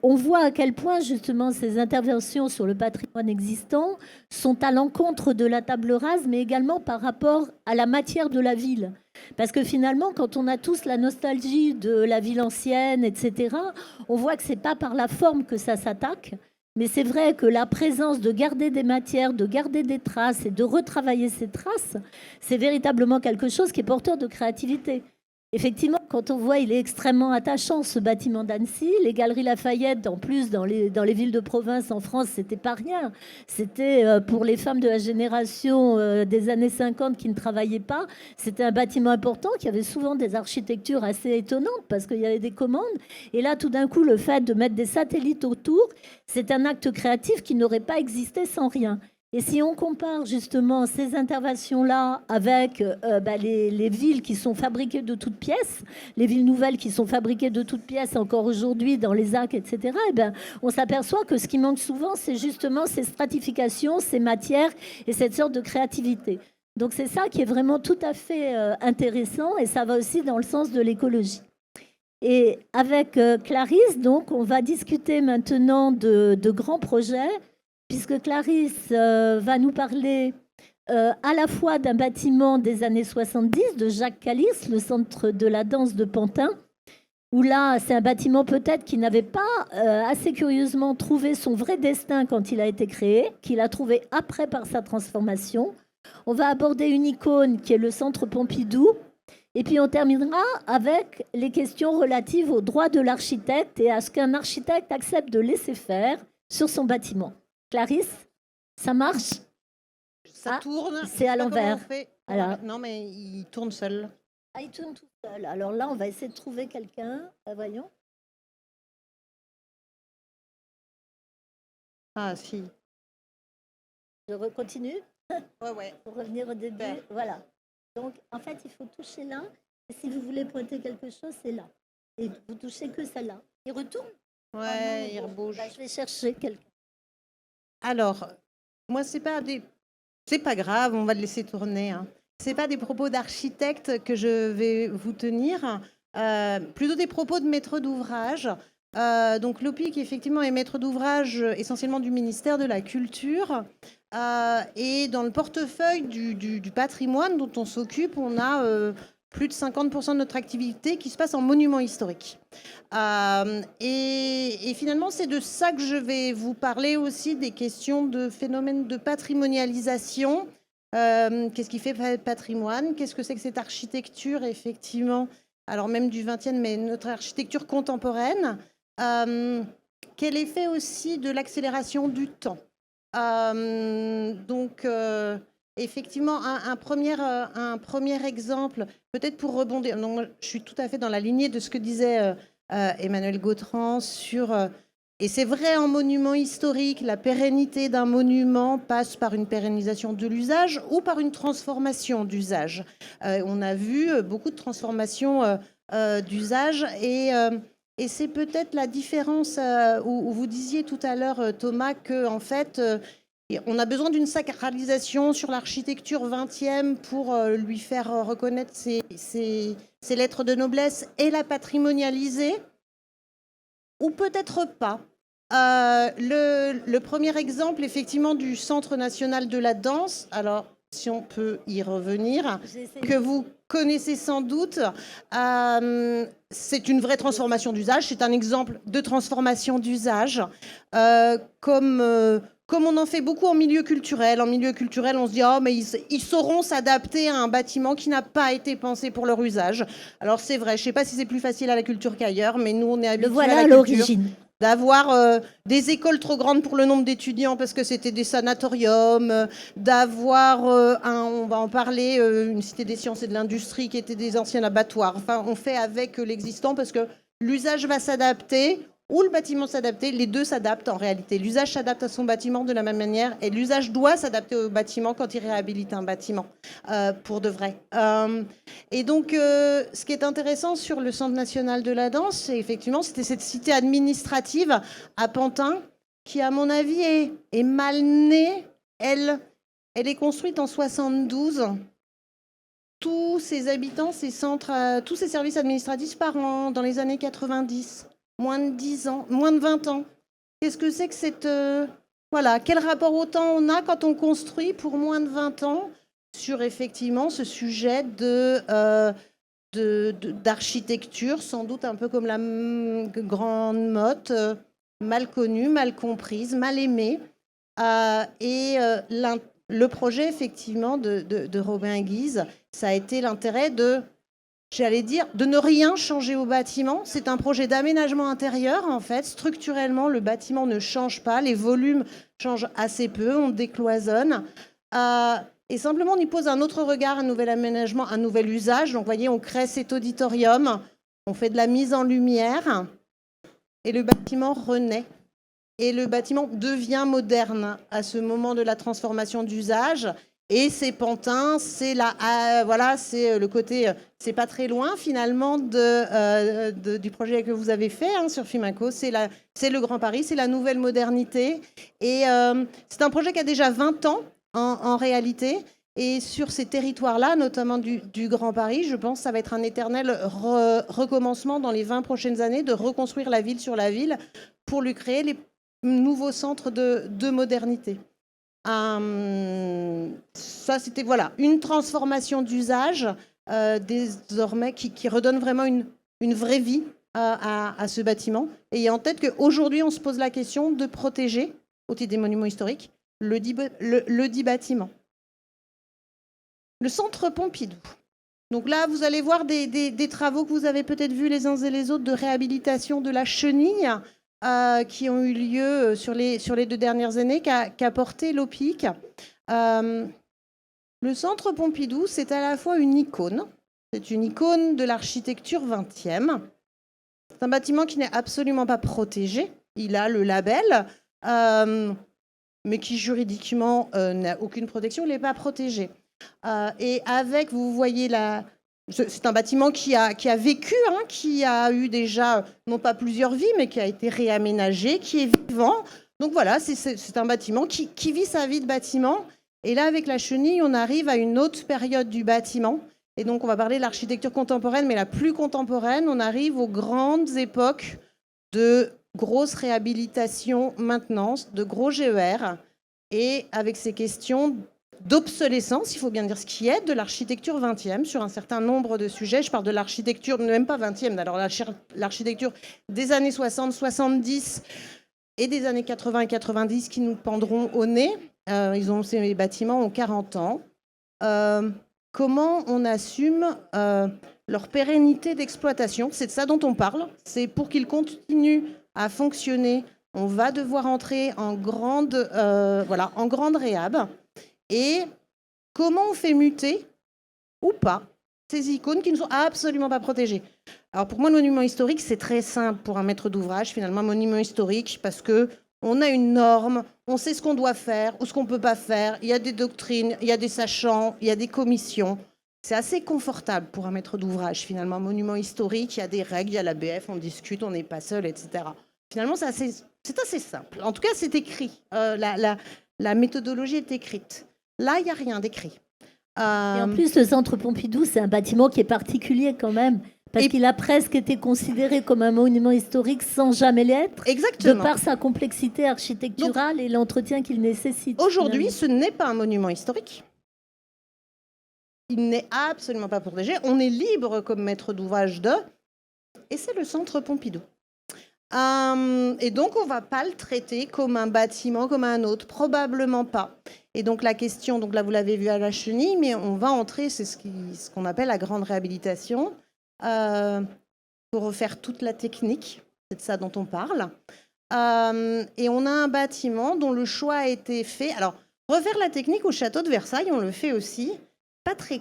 on voit à quel point, justement, ces interventions sur le patrimoine existant sont à l'encontre de la table rase, mais également par rapport à la matière de la ville. Parce que finalement, quand on a tous la nostalgie de la ville ancienne, etc., on voit que ce n'est pas par la forme que ça s'attaque, mais c'est vrai que la présence de garder des matières, de garder des traces et de retravailler ces traces, c'est véritablement quelque chose qui est porteur de créativité. Effectivement, quand on voit, il est extrêmement attachant, ce bâtiment d'Annecy. Les Galeries Lafayette, en plus, dans les villes de province en France, c'était pas rien. C'était pour les femmes de la génération des années 50 qui ne travaillaient pas. C'était un bâtiment important qui avait souvent des architectures assez étonnantes parce qu'il y avait des commandes. Et là, tout d'un coup, le fait de mettre des satellites autour, c'est un acte créatif qui n'aurait pas existé sans rien. Et si on compare justement ces interventions-là avec les villes qui sont fabriquées de toutes pièces, les villes nouvelles qui sont fabriquées de toutes pièces encore aujourd'hui dans les arcs, etc., on s'aperçoit que ce qui manque souvent, c'est justement ces stratifications, ces matières et cette sorte de créativité. Donc c'est ça qui est vraiment tout à fait intéressant et ça va aussi dans le sens de l'écologie. Et avec Clarisse, donc, on va discuter maintenant de grands projets, puisque Clarisse va nous parler à la fois d'un bâtiment des années 70 de Jacques Calice, le centre de la danse de Pantin, où là, c'est un bâtiment peut-être qui n'avait pas assez curieusement trouvé son vrai destin quand il a été créé, qu'il a trouvé après par sa transformation. On va aborder une icône qui est le centre Pompidou, et puis on terminera avec les questions relatives aux droits de l'architecte et à ce qu'un architecte accepte de laisser faire sur son bâtiment. Clarisse, ça marche? Ça tourne. C'est à l'envers. Alors... Non, mais il tourne seul. Ah, il tourne tout seul. Alors là, on va essayer de trouver quelqu'un. Voyons. Ah, si. Je continue. Ouais. Pour revenir au début. Ouais. Voilà. Donc, en fait, il faut toucher là. Et si vous voulez pointer quelque chose, c'est là. Et vous touchez que celle-là. Il retourne? Ouais, il rebouge. Je vais chercher quelqu'un. Alors, moi, c'est pas grave, on va le laisser tourner. Hein. C'est pas des propos d'architecte que je vais vous tenir, plutôt des propos de maître d'ouvrage. Donc, l'OPIC, effectivement, est maître d'ouvrage essentiellement du ministère de la Culture. Et dans le portefeuille du patrimoine dont on s'occupe, on a plus de 50% de notre activité qui se passe en monuments historiques. Et finalement, c'est de ça que je vais vous parler aussi, des questions de phénomènes de patrimonialisation. Qu'est-ce qui fait patrimoine? Qu'est-ce que c'est que cette architecture, effectivement, alors même du 20e, mais notre architecture contemporaine? Quel effet aussi de l'accélération du temps? Effectivement, un premier exemple, peut-être pour rebondir. Donc, moi, je suis tout à fait dans la lignée de ce que disait Emmanuel Gautran sur... et c'est vrai, en monument historique, la pérennité d'un monument passe par une pérennisation de l'usage ou par une transformation d'usage. On a vu beaucoup de transformations d'usage et c'est peut-être la différence où vous disiez tout à l'heure, Thomas, que en fait... on a besoin d'une sacralisation sur l'architecture 20e pour lui faire reconnaître ses lettres de noblesse et la patrimonialiser, ou peut-être pas. Le premier exemple, effectivement, du Centre national de la danse, alors si on peut y revenir, connaissez sans doute, c'est une vraie transformation d'usage. C'est un exemple de transformation d'usage, comme on en fait beaucoup en milieu culturel. En milieu culturel, on se dit oh mais ils sauront s'adapter à un bâtiment qui n'a pas été pensé pour leur usage. Alors c'est vrai, je sais pas si c'est plus facile à la culture qu'ailleurs, mais nous on est habitués voilà à à la culture l'origine. d'avoir des écoles trop grandes pour le nombre d'étudiants parce que c'était des sanatoriums, d'avoir, on va en parler, une cité des sciences et de l'industrie qui était des anciens abattoirs. Enfin, on fait avec l'existant parce que l'usage va s'adapter ou le bâtiment s'adapter. Les deux s'adaptent en réalité. L'usage s'adapte à son bâtiment de la même manière et l'usage doit s'adapter au bâtiment quand il réhabilite un bâtiment, pour de vrai. Et donc, ce qui est intéressant sur le Centre national de la danse, c'est effectivement, c'était cette cité administrative à Pantin, qui, à mon avis, est mal née. Elle est construite en 72. Tous ses habitants, ses centres, tous ses services administratifs par an, dans les années 90. Moins de 10 ans, moins de 20 ans. Qu'est-ce que c'est que cette... voilà, quel rapport au temps on a quand on construit pour moins de 20 ans sur effectivement ce sujet d'architecture, sans doute un peu comme la grande motte, mal connue, mal comprise, mal aimée. Le projet, effectivement, de Robin Guise, ça a été l'intérêt j'allais dire, de ne rien changer au bâtiment. C'est un projet d'aménagement intérieur, en fait. Structurellement, le bâtiment ne change pas. Les volumes changent assez peu. On décloisonne. Et simplement, on y pose un autre regard, un nouvel aménagement, un nouvel usage. Donc, vous voyez, on crée cet auditorium. On fait de la mise en lumière. Et le bâtiment renaît. Et le bâtiment devient moderne à ce moment de la transformation d'usage. Et c'est Pantin, c'est c'est le côté, c'est pas très loin finalement du projet que vous avez fait sur Fimaco. C'est le Grand Paris, c'est la nouvelle modernité. Et c'est un projet qui a déjà 20 ans en réalité. Et sur ces territoires-là, notamment du Grand Paris, je pense que ça va être un éternel recommencement dans les 20 prochaines années de reconstruire la ville sur la ville pour lui créer les nouveaux centres de modernité. Ça, c'était une transformation d'usage désormais qui redonne vraiment une vraie vie à ce bâtiment. Et en tête qu'aujourd'hui, on se pose la question de protéger, au titre des monuments historiques, le dit bâtiment. Le centre Pompidou. Donc là, vous allez voir des travaux que vous avez peut-être vus les uns et les autres de réhabilitation de la chenille, qui ont eu lieu sur les 2 dernières années, qu'a porté l'OPIC. Le centre Pompidou, c'est à la fois une icône. C'est une icône de l'architecture 20e. C'est un bâtiment qui n'est absolument pas protégé. Il a le label, mais qui juridiquement n'a aucune protection. Il n'est pas protégé. Et avec, vous voyez c'est un bâtiment qui a vécu, qui a eu déjà, non pas plusieurs vies, mais qui a été réaménagé, qui est vivant. Donc voilà, c'est un bâtiment qui vit sa vie de bâtiment. Et là, avec la chenille, on arrive à une autre période du bâtiment. Et donc, on va parler de l'architecture contemporaine, mais la plus contemporaine. On arrive aux grandes époques de grosses réhabilitations, maintenance, de gros GER. Et avec ces questions d'obsolescence, il faut bien dire ce qui est, de l'architecture 20e sur un certain nombre de sujets. Je parle de l'architecture, même pas 20e, alors l'architecture des années 60, 70 et des années 80 et 90 qui nous pendront au nez. Ces bâtiments ont 40 ans. Comment on assume leur pérennité d'exploitation? C'est de ça dont on parle. C'est pour qu'ils continuent à fonctionner. On va devoir entrer en grande réhab. Et comment on fait muter ou pas ces icônes qui ne sont absolument pas protégées? Alors pour moi, le monument historique, c'est très simple pour un maître d'ouvrage, finalement, un monument historique, parce qu'on a une norme, on sait ce qu'on doit faire ou ce qu'on ne peut pas faire. Il y a des doctrines, il y a des sachants, il y a des commissions. C'est assez confortable pour un maître d'ouvrage, finalement. Un monument historique, il y a des règles, il y a l'ABF, on discute, on n'est pas seul, etc. Finalement, c'est assez simple. En tout cas, c'est écrit. La méthodologie est écrite. Là, il n'y a rien d'écrit. Et en plus, le centre Pompidou, c'est un bâtiment qui est particulier quand même, parce qu'il a presque été considéré comme un monument historique sans jamais l'être. Exactement. De par sa complexité architecturale et l'entretien qu'il nécessite. Aujourd'hui, ce n'est pas un monument historique. il n'est absolument pas protégé. On est libre comme maître d'ouvrage et c'est le Centre Pompidou. Et donc, on ne va pas le traiter comme un bâtiment, comme un autre, probablement pas. Et donc, la question, donc là, vous l'avez vu à la chenille, mais on va entrer, c'est ce qu'on appelle la grande réhabilitation, pour refaire toute la technique, c'est de ça dont on parle. Et on a un bâtiment dont le choix a été fait. Alors, refaire la technique au château de Versailles, on le fait aussi, pas très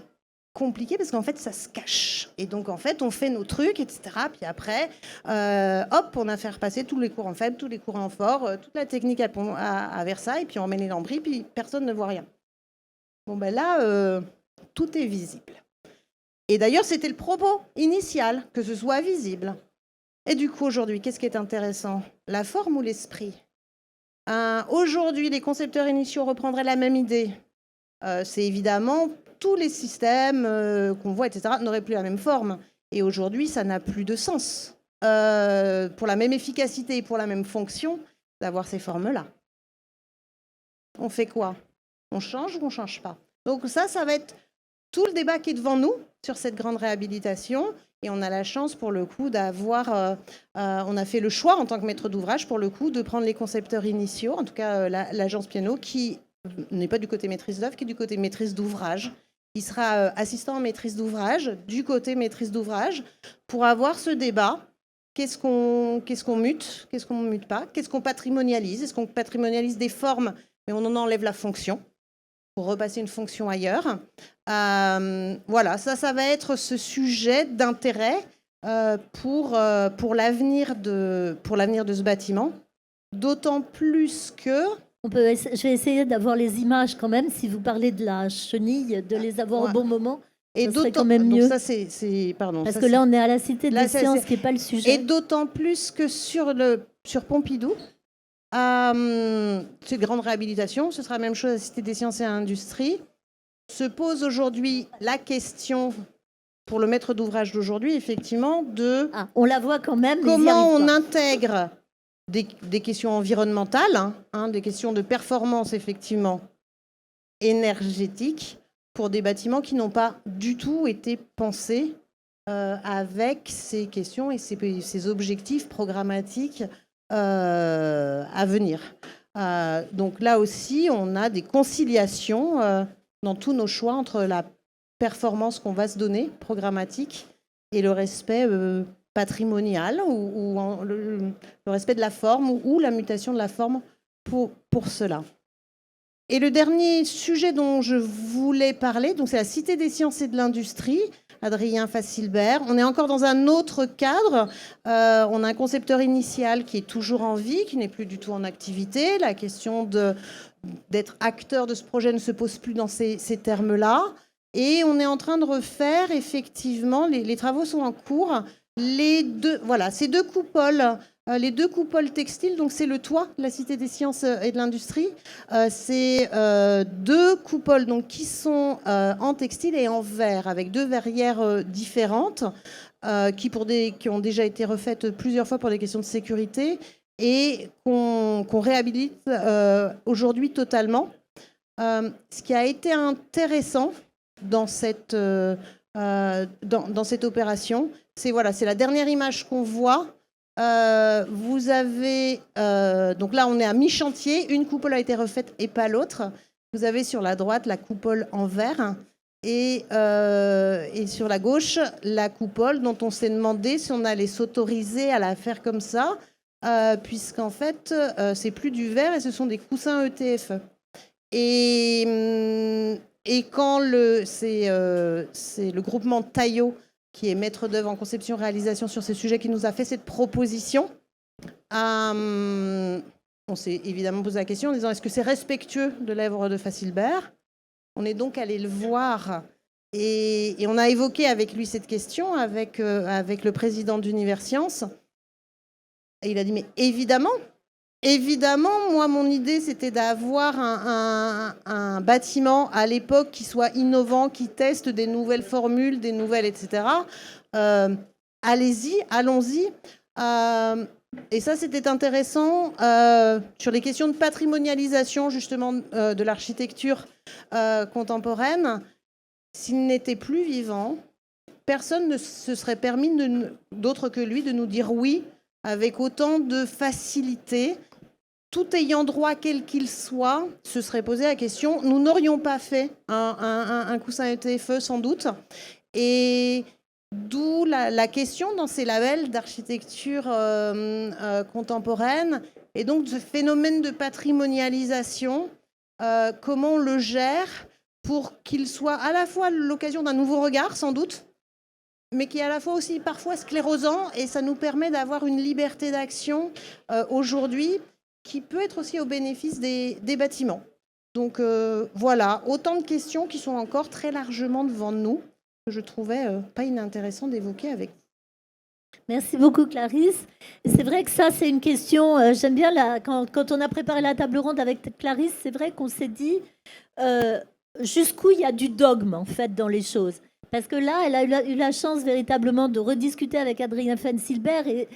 compliqué parce qu'en fait ça se cache et donc en fait on fait nos trucs, etc. Puis après hop, on a fait repasser tous les courants faibles, tous les courants forts, toute la technique à Versailles, puis on met les lambris, puis personne ne voit rien. Bon ben là tout est visible et d'ailleurs c'était le propos initial, que ce soit visible. Et du coup aujourd'hui qu'est-ce qui est intéressant, la forme ou l'esprit? Aujourd'hui les concepteurs initiaux reprendraient la même idée. C'est évidemment tous les systèmes qu'on voit, etc., n'auraient plus la même forme. Et aujourd'hui, ça n'a plus de sens. Pour la même efficacité et pour la même fonction, d'avoir ces formes-là. On fait quoi? On change ou on ne change pas? Donc ça va être tout le débat qui est devant nous sur cette grande réhabilitation. Et on a la chance, pour le coup, d'avoir... on a fait le choix, en tant que maître d'ouvrage, pour le coup, de prendre les concepteurs initiaux, en tout cas l'agence Piano, qui n'est pas du côté maîtrise d'œuvre, qui est du côté maîtrise d'ouvrage. Il sera assistant en maîtrise d'ouvrage, du côté maîtrise d'ouvrage, pour avoir ce débat. Qu'est-ce qu'on mute? Qu'est-ce qu'on ne mute pas? Qu'est-ce qu'on patrimonialise? Est-ce qu'on patrimonialise des formes, mais on en enlève la fonction pour repasser une fonction ailleurs? Voilà, ça va être ce sujet d'intérêt pour l'avenir de ce bâtiment. D'autant plus que... Je vais essayer d'avoir les images quand même, si vous parlez de la chenille, de les avoir au bon moment. Et ça serait quand même mieux. Donc ça, pardon. Parce que là, on est à la Cité des Sciences, qui n'est pas le sujet. Et d'autant plus que sur Pompidou, c'est grande réhabilitation, ce sera la même chose à la Cité des Sciences et à l'Industrie. Se pose aujourd'hui la question, pour le maître d'ouvrage d'aujourd'hui, effectivement, de... on la voit quand même, comment on intègre des questions environnementales, des questions de performance, effectivement, énergétique, pour des bâtiments qui n'ont pas du tout été pensés avec ces questions et ces objectifs programmatiques à venir. Donc là aussi, on a des conciliations dans tous nos choix entre la performance qu'on va se donner, programmatique, et le respect patrimonial ou le respect de la forme ou la mutation de la forme pour cela. Et le dernier sujet dont je voulais parler, donc c'est la Cité des Sciences et de l'Industrie, Adrien Facilbert. On est encore dans un autre cadre. On a un concepteur initial qui est toujours en vie, qui n'est plus du tout en activité. La question d'être acteur de ce projet ne se pose plus dans ces termes-là. Et on est en train de refaire, effectivement, les travaux sont en cours. Ces deux coupoles, les deux coupoles textiles, donc c'est le toit de la Cité des Sciences et de l'Industrie. C'est deux coupoles donc, qui sont en textile et en verre, avec deux verrières différentes, qui ont déjà été refaites plusieurs fois pour des questions de sécurité et qu'on réhabilite aujourd'hui totalement. Ce qui a été intéressant dans cette opération, c'est la dernière image qu'on voit. Vous avez donc là on est à mi-chantier, une coupole a été refaite et pas l'autre. Vous avez sur la droite la coupole en verre et sur la gauche la coupole dont on s'est demandé si on allait s'autoriser à la faire comme ça, puisqu'en fait c'est plus du verre et ce sont des coussins ETF. Et quand c'est le groupement Taillot, qui est maître d'œuvre en conception-réalisation sur ces sujets, qui nous a fait cette proposition, on s'est évidemment posé la question en disant est-ce que c'est respectueux de l'œuvre de Facilbert? On est donc allé le voir et on a évoqué avec lui cette question, avec le président d'Universcience. Et il a dit mais Évidemment, moi, mon idée, c'était d'avoir un bâtiment à l'époque qui soit innovant, qui teste des nouvelles formules, des nouvelles, etc. Allons-y. Et ça, c'était intéressant sur les questions de patrimonialisation, justement, de l'architecture contemporaine. s'il n'était plus vivant, personne ne se serait permis, d'autre que lui, de nous dire oui avec autant de facilité. Tout ayant droit, quel qu'il soit, se serait posé la question. Nous n'aurions pas fait un coussin ETFE sans doute. Et d'où la question dans ces labels d'architecture contemporaine. Et donc ce phénomène de patrimonialisation, comment on le gère pour qu'il soit à la fois l'occasion d'un nouveau regard sans doute, mais qui est à la fois aussi parfois sclérosant, et ça nous permet d'avoir une liberté d'action aujourd'hui qui peut être aussi au bénéfice des bâtiments. Donc voilà, autant de questions qui sont encore très largement devant nous, que je trouvais pas inintéressant d'évoquer avec vous. Merci beaucoup, Clarisse. Et c'est vrai que ça, c'est une question, j'aime bien, quand on a préparé la table ronde avec Clarisse, c'est vrai qu'on s'est dit jusqu'où il y a du dogme, en fait, dans les choses. Parce que là, elle a eu la chance véritablement de rediscuter avec Adrien Fenn-Silbert, et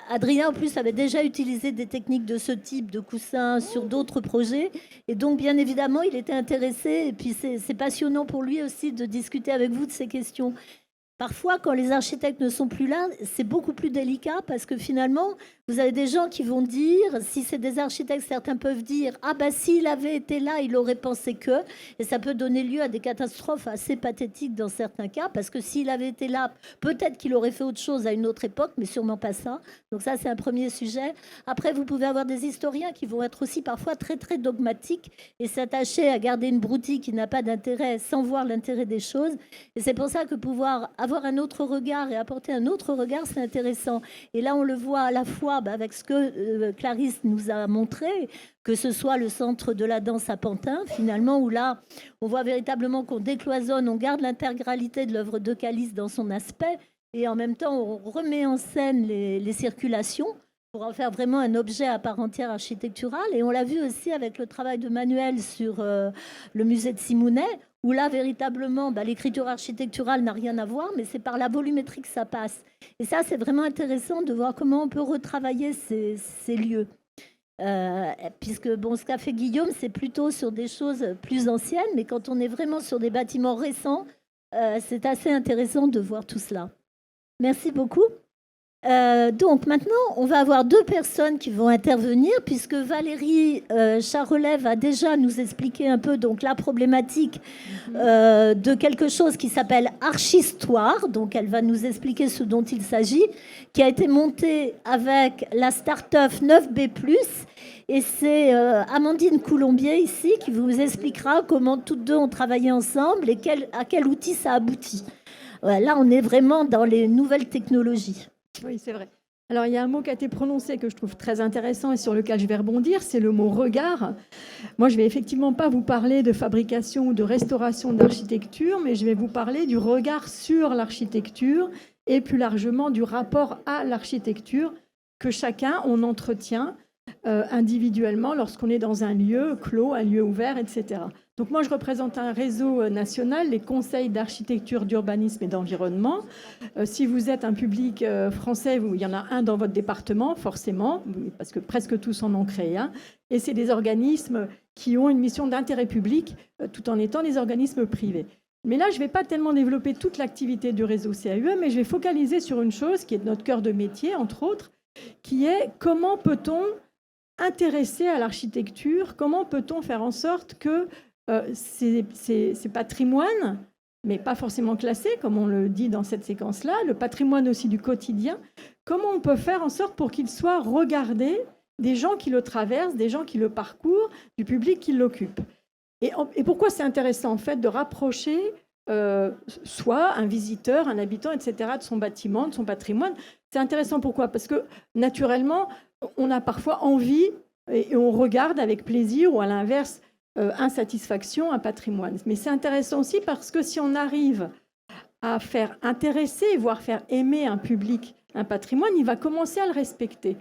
Adrien, en plus, avait déjà utilisé des techniques de ce type de coussin sur d'autres projets. Et donc, bien évidemment, il était intéressé. Et puis, c'est passionnant pour lui aussi de discuter avec vous de ces questions. Parfois, quand les architectes ne sont plus là, c'est beaucoup plus délicat parce que finalement, vous avez des gens qui vont dire, si c'est des architectes, certains peuvent dire « Ah bah s'il avait été là, il aurait pensé que… » Et ça peut donner lieu à des catastrophes assez pathétiques dans certains cas parce que s'il avait été là, peut-être qu'il aurait fait autre chose à une autre époque, mais sûrement pas ça. Donc ça, c'est un premier sujet. Après, vous pouvez avoir des historiens qui vont être aussi parfois très, très dogmatiques et s'attacher à garder une broutille qui n'a pas d'intérêt sans voir l'intérêt des choses. Et c'est pour ça que pouvoir avoir un autre regard et apporter un autre regard, c'est intéressant. Et là, on le voit à la fois avec ce que Clarisse nous a montré, que ce soit le centre de la danse à Pantin, finalement, où là, on voit véritablement qu'on décloisonne, on garde l'intégralité de l'œuvre de Calice dans son aspect, et en même temps, on remet en scène les circulations pour en faire vraiment un objet à part entière architectural. Et on l'a vu aussi avec le travail de Manuel sur le musée de Simounet, où là, véritablement, l'écriture architecturale n'a rien à voir, mais c'est par la volumétrie que ça passe. Et ça, c'est vraiment intéressant de voir comment on peut retravailler ces lieux. Puisque, ce qu'a fait Guillaume, c'est plutôt sur des choses plus anciennes, mais quand on est vraiment sur des bâtiments récents, c'est assez intéressant de voir tout cela. Merci beaucoup. Donc maintenant, on va avoir deux personnes qui vont intervenir puisque Valérie Charolais va déjà nous expliquer un peu donc la problématique de quelque chose qui s'appelle Archistoire. Donc elle va nous expliquer ce dont il s'agit, qui a été monté avec la start-up 9B+. Et c'est Amandine Coulombier ici qui vous expliquera comment toutes deux ont travaillé ensemble et à quel outil ça aboutit. Là, on est vraiment dans les nouvelles technologies. Oui, c'est vrai. Alors, il y a un mot qui a été prononcé que je trouve très intéressant et sur lequel je vais rebondir, c'est le mot « regard ». Moi, je ne vais effectivement pas vous parler de fabrication ou de restauration d'architecture, mais je vais vous parler du regard sur l'architecture et plus largement du rapport à l'architecture que chacun, on entretient individuellement lorsqu'on est dans un lieu clos, un lieu ouvert, etc. Donc moi, je représente un réseau national, les conseils d'architecture, d'urbanisme et d'environnement. Si vous êtes un public français, il y en a un dans votre département, forcément, parce que presque tous en ont créé un. Et c'est des organismes qui ont une mission d'intérêt public, tout en étant des organismes privés. Mais là, je ne vais pas tellement développer toute l'activité du réseau CAUE, mais je vais focaliser sur une chose qui est de notre cœur de métier, entre autres, qui est comment peut-on intéresser à l'architecture, comment peut-on faire en sorte que ces patrimoines, mais pas forcément classés, comme on le dit dans cette séquence-là, le patrimoine aussi du quotidien, comment on peut faire en sorte pour qu'il soit regardé des gens qui le traversent, des gens qui le parcourent, du public qui l'occupe. Et pourquoi c'est intéressant, en fait, de rapprocher soit un visiteur, un habitant, etc., de son bâtiment, de son patrimoine. C'est intéressant, pourquoi ? Parce que, naturellement, on a parfois envie et on regarde avec plaisir ou à l'inverse, insatisfaction, un patrimoine. Mais c'est intéressant aussi parce que si on arrive à faire intéresser, voire faire aimer un public, un patrimoine, il va commencer à le respecter.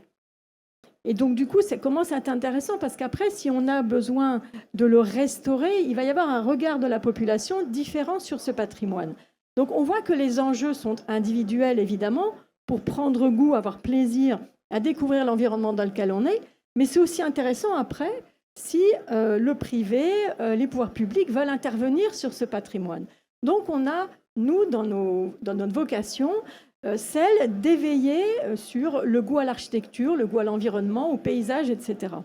Et donc, du coup, ça commence à être intéressant parce qu'après, si on a besoin de le restaurer, il va y avoir un regard de la population différent sur ce patrimoine. Donc, on voit que les enjeux sont individuels, évidemment, pour prendre goût, avoir plaisir à découvrir l'environnement dans lequel on est, mais c'est aussi intéressant après si le privé, les pouvoirs publics veulent intervenir sur ce patrimoine. Donc on a, nous, dans notre vocation, celle d'éveiller sur le goût à l'architecture, le goût à l'environnement, au paysage, etc.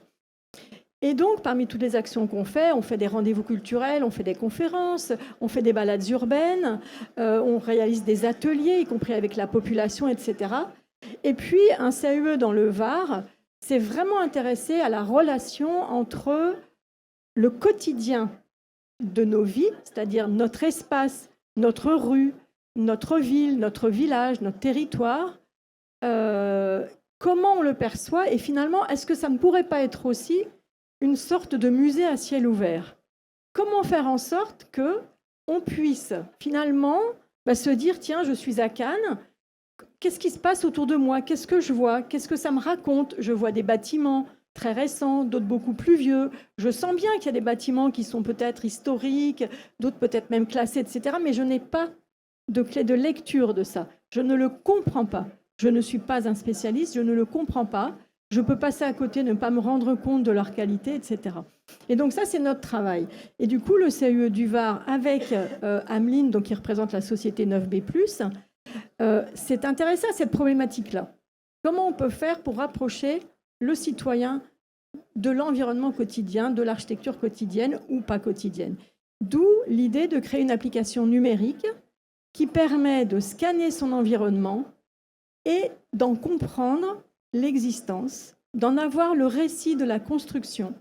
Et donc, parmi toutes les actions qu'on fait, on fait des rendez-vous culturels, on fait des conférences, on fait des balades urbaines, on réalise des ateliers, y compris avec la population, etc. Et puis, un CAUE dans le Var s'est vraiment intéressé à la relation entre le quotidien de nos vies, c'est-à-dire notre espace, notre rue, notre ville, notre village, notre territoire, comment on le perçoit, et finalement, est-ce que ça ne pourrait pas être aussi une sorte de musée à ciel ouvert? Comment faire en sorte qu'on puisse finalement se dire, tiens, je suis à Cannes, qu'est-ce qui se passe autour de moi? Qu'est-ce que je vois? Qu'est-ce que ça me raconte? Je vois des bâtiments très récents, d'autres beaucoup plus vieux. Je sens bien qu'il y a des bâtiments qui sont peut-être historiques, d'autres peut-être même classés, etc. Mais je n'ai pas de clé de lecture de ça. Je ne le comprends pas. Je ne suis pas un spécialiste, je ne le comprends pas. Je peux passer à côté, ne pas me rendre compte de leur qualité, etc. Et donc ça, c'est notre travail. Et du coup, le CAUE du Var, avec Ameline, donc, qui représente la société 9B+, s'est intéressé à cette problématique-là. Comment on peut faire pour rapprocher le citoyen de l'environnement quotidien, de l'architecture quotidienne ou pas quotidienne? D'où l'idée de créer une application numérique qui permet de scanner son environnement et d'en comprendre l'existence, d'en avoir le récit de la construction,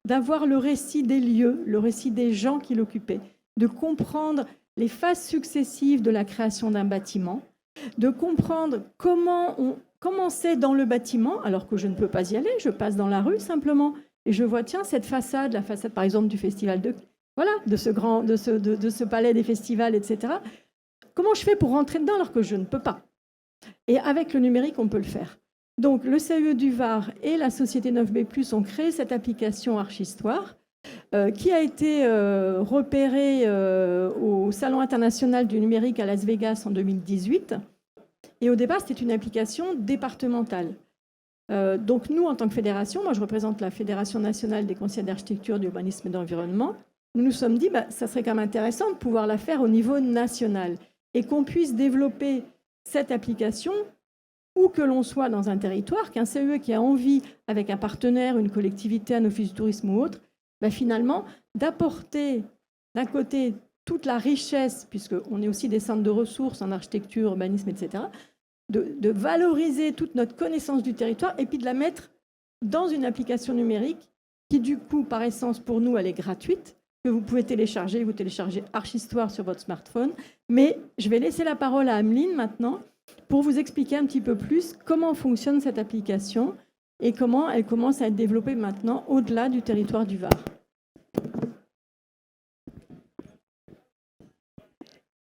d'avoir le récit des lieux, le récit des gens qui l'occupaient, de comprendre les phases successives de la création d'un bâtiment, de comprendre comment c'est dans le bâtiment, alors que je ne peux pas y aller, je passe dans la rue simplement, et je vois, tiens, cette façade, la façade par exemple du festival de ce palais des festivals, etc. Comment je fais pour rentrer dedans alors que je ne peux pas? Et avec le numérique, on peut le faire. Donc, le CAUE du Var et la société 9B+, ont créé cette application Archistoire qui a été repérée au Salon international du numérique à Las Vegas en 2018. Et au départ, c'était une application départementale. Donc, nous, en tant que fédération, moi, je représente la Fédération nationale des conseillers d'architecture, d'urbanisme et d'environnement, nous nous sommes dit, ça serait quand même intéressant de pouvoir la faire au niveau national et qu'on puisse développer cette application où que l'on soit dans un territoire, qu'un CAUE qui a envie, avec un partenaire, une collectivité, un office du tourisme ou autre, finalement, d'apporter d'un côté toute la richesse, puisqu'on est aussi des centres de ressources en architecture, urbanisme, etc., de valoriser toute notre connaissance du territoire et puis de la mettre dans une application numérique qui, du coup, par essence, pour nous, elle est gratuite, que vous pouvez télécharger. Vous téléchargez Archistoire sur votre smartphone. Mais je vais laisser la parole à Ameline maintenant pour vous expliquer un petit peu plus comment fonctionne cette application et comment elle commence à être développée maintenant au-delà du territoire du Var.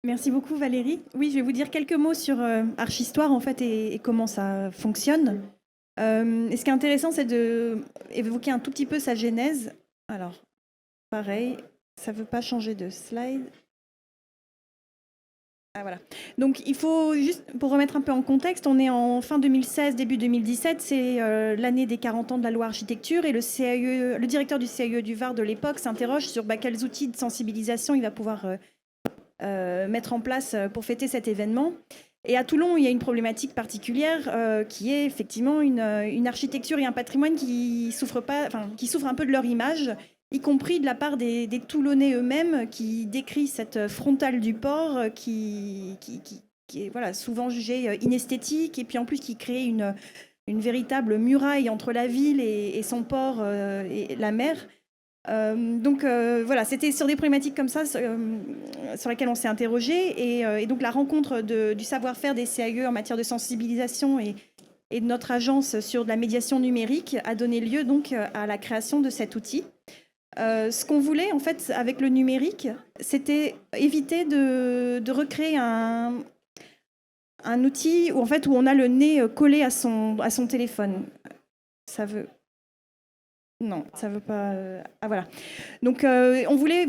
Merci beaucoup Valérie. Oui, je vais vous dire quelques mots sur Archistoire en fait et comment ça fonctionne. Et ce qui est intéressant, c'est d'évoquer un tout petit peu sa genèse. Alors, pareil, ça ne veut pas changer de slide. Ah, voilà. Donc, il faut juste, pour remettre un peu en contexte, on est en fin 2016, début 2017, c'est l'année des 40 ans de la loi architecture et le directeur du CAUE du Var de l'époque s'interroge sur quels outils de sensibilisation il va pouvoir mettre en place pour fêter cet événement. Et à Toulon, il y a une problématique particulière qui est effectivement une architecture et un patrimoine qui souffrent un peu de leur image, y compris de la part des Toulonnais eux-mêmes qui décrient cette frontale du port qui est voilà, souvent jugée inesthétique et puis en plus qui crée une véritable muraille entre la ville et son port et la mer. Donc voilà, c'était sur des problématiques comme ça sur lesquelles on s'est interrogé et donc la rencontre du savoir-faire des CAUE en matière de sensibilisation et de notre agence sur de la médiation numérique a donné lieu donc à la création de cet outil. Ce qu'on voulait en fait avec le numérique, c'était éviter de recréer un outil où on a le nez collé à son téléphone. Ça veut... Non, ça veut pas... Ah voilà. Donc on voulait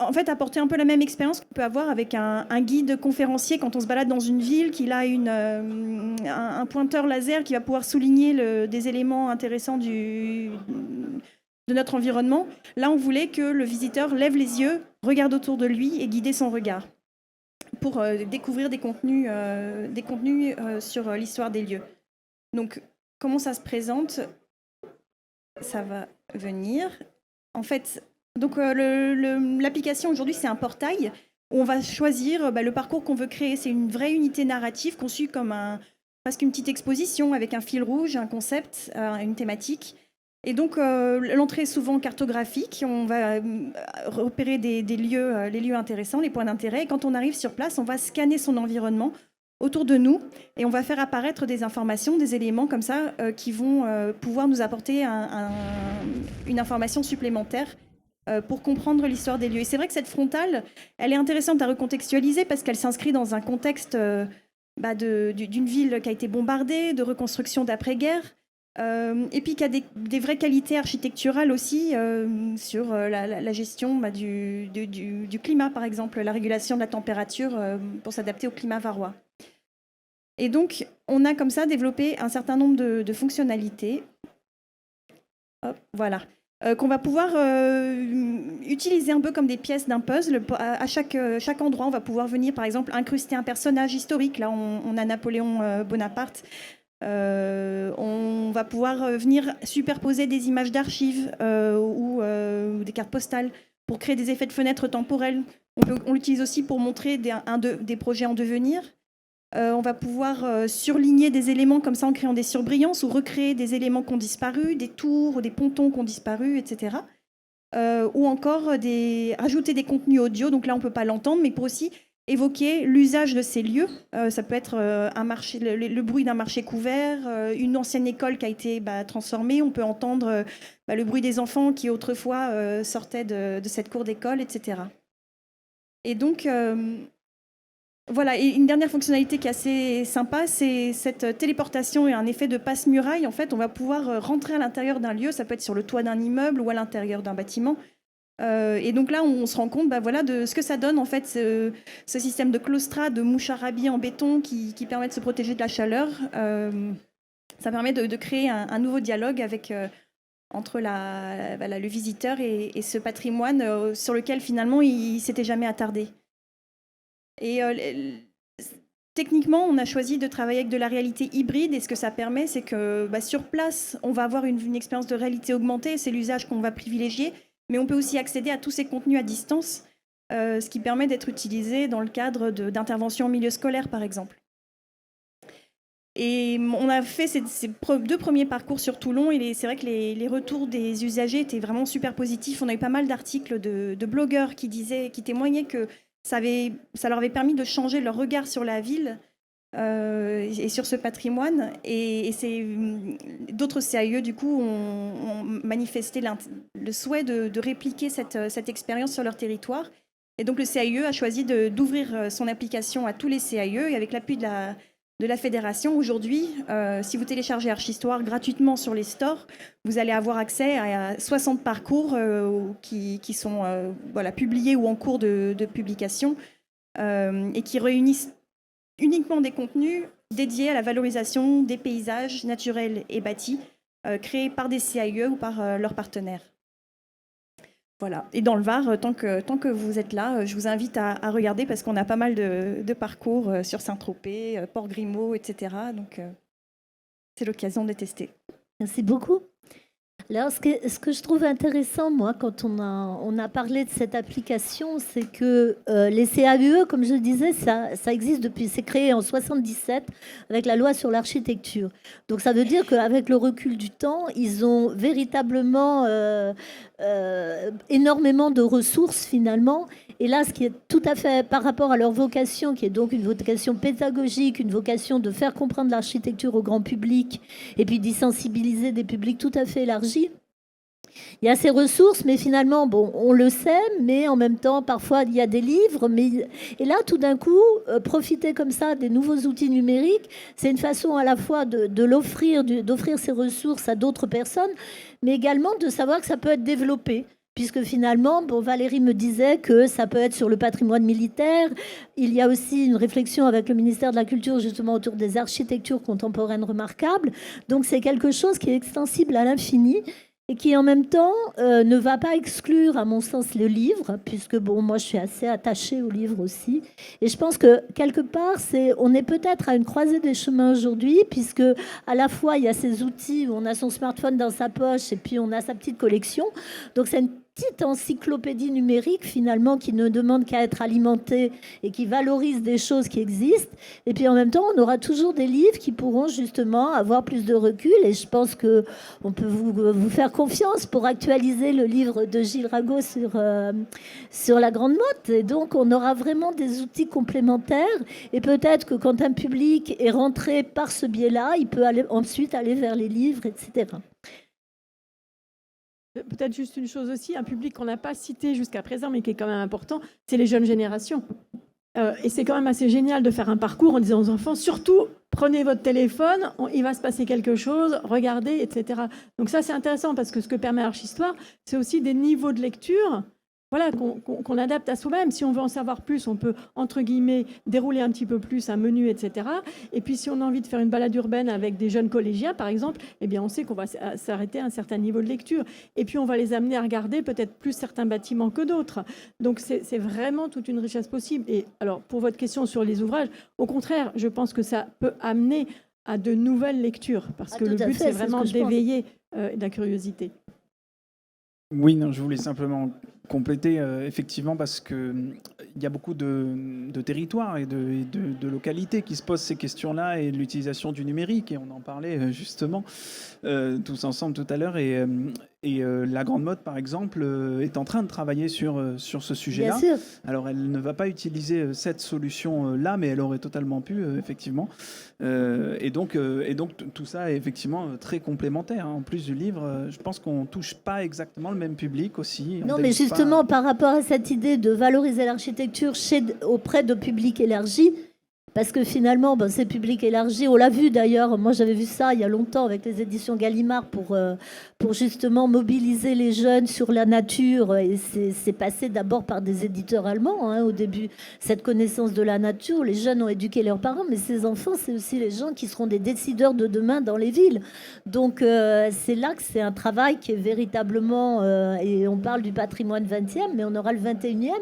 en fait apporter un peu la même expérience qu'on peut avoir avec un guide conférencier quand on se balade dans une ville, qu'il a un pointeur laser qui va pouvoir souligner des éléments intéressants de notre environnement. Là, on voulait que le visiteur lève les yeux, regarde autour de lui et guider son regard pour découvrir des contenus sur l'histoire des lieux. Donc, comment ça se présente? Ça va venir. En fait, donc l'application aujourd'hui, c'est un portail où on va choisir le parcours qu'on veut créer. C'est une vraie unité narrative conçue comme presque une petite exposition avec un fil rouge, un concept, une thématique. Et donc, l'entrée est souvent cartographique. On va repérer des lieux, les lieux intéressants, les points d'intérêt. Et quand on arrive sur place, on va scanner son environnement autour de nous et on va faire apparaître des informations, des éléments comme ça qui vont pouvoir nous apporter une information supplémentaire pour comprendre l'histoire des lieux. Et c'est vrai que cette frontale, elle est intéressante à recontextualiser parce qu'elle s'inscrit dans un contexte d'une ville qui a été bombardée, de reconstruction d'après-guerre, et puis qui a des vraies qualités architecturales aussi sur la gestion du climat, par exemple, la régulation de la température pour s'adapter au climat varois. Et donc, on a comme ça développé un certain nombre de fonctionnalités. Hop, voilà. Qu'on va pouvoir utiliser un peu comme des pièces d'un puzzle. À chaque endroit, on va pouvoir venir, par exemple, incruster un personnage historique. Là, on a Napoléon Bonaparte. On va pouvoir venir superposer des images d'archives ou des cartes postales pour créer des effets de fenêtres temporelles. On l'utilise aussi pour montrer des projets en devenir. On va pouvoir surligner des éléments comme ça en créant des surbrillances ou recréer des éléments qui ont disparu, des tours ou des pontons qui ont disparu, etc. Ou encore rajouter des contenus audio. Donc là, on ne peut pas l'entendre, mais pour aussi évoquer l'usage de ces lieux. Ça peut être un marché, le bruit d'un marché couvert, une ancienne école qui a été transformée. On peut entendre le bruit des enfants qui autrefois sortaient de cette cour d'école, etc. Et donc... voilà, et une dernière fonctionnalité qui est assez sympa, c'est cette téléportation et un effet de passe-muraille. En fait, on va pouvoir rentrer à l'intérieur d'un lieu, ça peut être sur le toit d'un immeuble ou à l'intérieur d'un bâtiment. Et donc là, on se rend compte de ce que ça donne, en fait, ce système de claustrade, de moucharabie en béton qui permet de se protéger de la chaleur. Ça permet de créer un nouveau dialogue entre le visiteur et ce patrimoine sur lequel, finalement, il ne s'était jamais attardé. Et techniquement, on a choisi de travailler avec de la réalité hybride et ce que ça permet, c'est que sur place, on va avoir une expérience de réalité augmentée, c'est l'usage qu'on va privilégier, mais on peut aussi accéder à tous ces contenus à distance, ce qui permet d'être utilisé dans le cadre d'interventions en milieu scolaire, par exemple. Et on a fait ces 2 premiers parcours sur Toulon et c'est vrai que les retours des usagers étaient vraiment super positifs. On a eu pas mal d'articles de blogueurs qui témoignaient que ça leur avait permis de changer leur regard sur la ville et sur ce patrimoine. Et d'autres CAE, du coup, ont manifesté le souhait de répliquer cette expérience sur leur territoire. Et donc, le CAE a choisi d'ouvrir son application à tous les CAE. Et avec l'appui de la fédération, aujourd'hui, si vous téléchargez Archistoire gratuitement sur les stores, vous allez avoir accès à 60 parcours qui sont publiés ou en cours de publication et qui réunissent uniquement des contenus dédiés à la valorisation des paysages naturels et bâtis créés par des CAE ou par leurs partenaires. Voilà. Et dans le Var, tant que vous êtes là, je vous invite à regarder parce qu'on a pas mal de parcours sur Saint-Tropez, Port-Grimaud, etc. Donc, c'est l'occasion de tester. Merci beaucoup. Alors, ce que je trouve intéressant, moi, quand on a parlé de cette application, c'est que les CAUE, comme je le disais, ça existe depuis, c'est créé en 1977 avec la loi sur l'architecture. Donc, ça veut dire qu'avec le recul du temps, ils ont véritablement énormément de ressources, finalement. Et là, ce qui est tout à fait par rapport à leur vocation, qui est donc une vocation pédagogique, une vocation de faire comprendre l'architecture au grand public et puis d'y sensibiliser des publics tout à fait élargis. Il y a ces ressources, mais finalement, bon, on le sait, mais en même temps, parfois, il y a des livres. Et là, tout d'un coup, profiter comme ça des nouveaux outils numériques, c'est une façon à la fois d'offrir ces ressources à d'autres personnes, mais également de savoir que ça peut être développé. Puisque finalement, Valérie me disait que ça peut être sur le patrimoine militaire. Il y a aussi une réflexion avec le ministère de la Culture justement autour des architectures contemporaines remarquables. Donc c'est quelque chose qui est extensible à l'infini. et qui en même temps ne va pas exclure, à mon sens, le livre, puisque bon, moi je suis assez attachée au livre aussi. Et je pense que quelque part, on est peut-être à une croisée des chemins aujourd'hui, puisque à la fois il y a ces outils où on a son smartphone dans sa poche et puis on a sa petite collection. Donc c'est une petite encyclopédie numérique finalement qui ne demande qu'à être alimentée et qui valorise des choses qui existent. Et puis en même temps, on aura toujours des livres qui pourront justement avoir plus de recul. Et je pense que on peut vous faire confiance pour actualiser le livre de Gilles Rago sur la grande motte. Et donc on aura vraiment des outils complémentaires. Et peut-être que quand un public est rentré par ce biais-là, il peut ensuite aller vers les livres, etc. Peut-être juste une chose aussi, un public qu'on n'a pas cité jusqu'à présent, mais qui est quand même important, c'est les jeunes générations. Et c'est quand même assez génial de faire un parcours en disant aux enfants, surtout, prenez votre téléphone, il va se passer quelque chose, regardez, etc. Donc ça, c'est intéressant parce que ce que permet Archistoire, c'est aussi des niveaux de lecture qu'on adapte à soi-même. Si on veut en savoir plus, on peut, entre guillemets, dérouler un petit peu plus un menu, etc. Et puis, si on a envie de faire une balade urbaine avec des jeunes collégiens, par exemple, eh bien, on sait qu'on va s'arrêter à un certain niveau de lecture. Et puis, on va les amener à regarder peut-être plus certains bâtiments que d'autres. Donc, c'est vraiment toute une richesse possible. Et alors, pour votre question sur les ouvrages, au contraire, je pense que ça peut amener à de nouvelles lectures. Parce que le but, c'est vraiment d'éveiller la curiosité. Oui, non, je voulais simplement compléter, effectivement, parce qu'il y a beaucoup de territoires et de localités qui se posent ces questions-là et l'utilisation du numérique. Et on en parlait justement tous ensemble tout à l'heure. Et la Grande Motte, par exemple, est en train de travailler sur ce sujet-là. Bien sûr. Alors, elle ne va pas utiliser cette solution-là, mais elle aurait totalement pu, effectivement. Et donc, tout ça est effectivement très complémentaire. En plus du livre, je pense qu'on ne touche pas exactement le même public aussi. Non, mais justement, par rapport à cette idée de valoriser l'architecture auprès de publics élargis, parce que finalement, c'est public élargi. On l'a vu d'ailleurs, moi j'avais vu ça il y a longtemps avec les éditions Gallimard pour justement mobiliser les jeunes sur la nature. Et c'est passé d'abord par des éditeurs allemands. Au début, cette connaissance de la nature, les jeunes ont éduqué leurs parents, mais ces enfants, c'est aussi les gens qui seront des décideurs de demain dans les villes. Donc c'est là que c'est un travail qui est véritablement, et on parle du patrimoine 20e, mais on aura le 21e.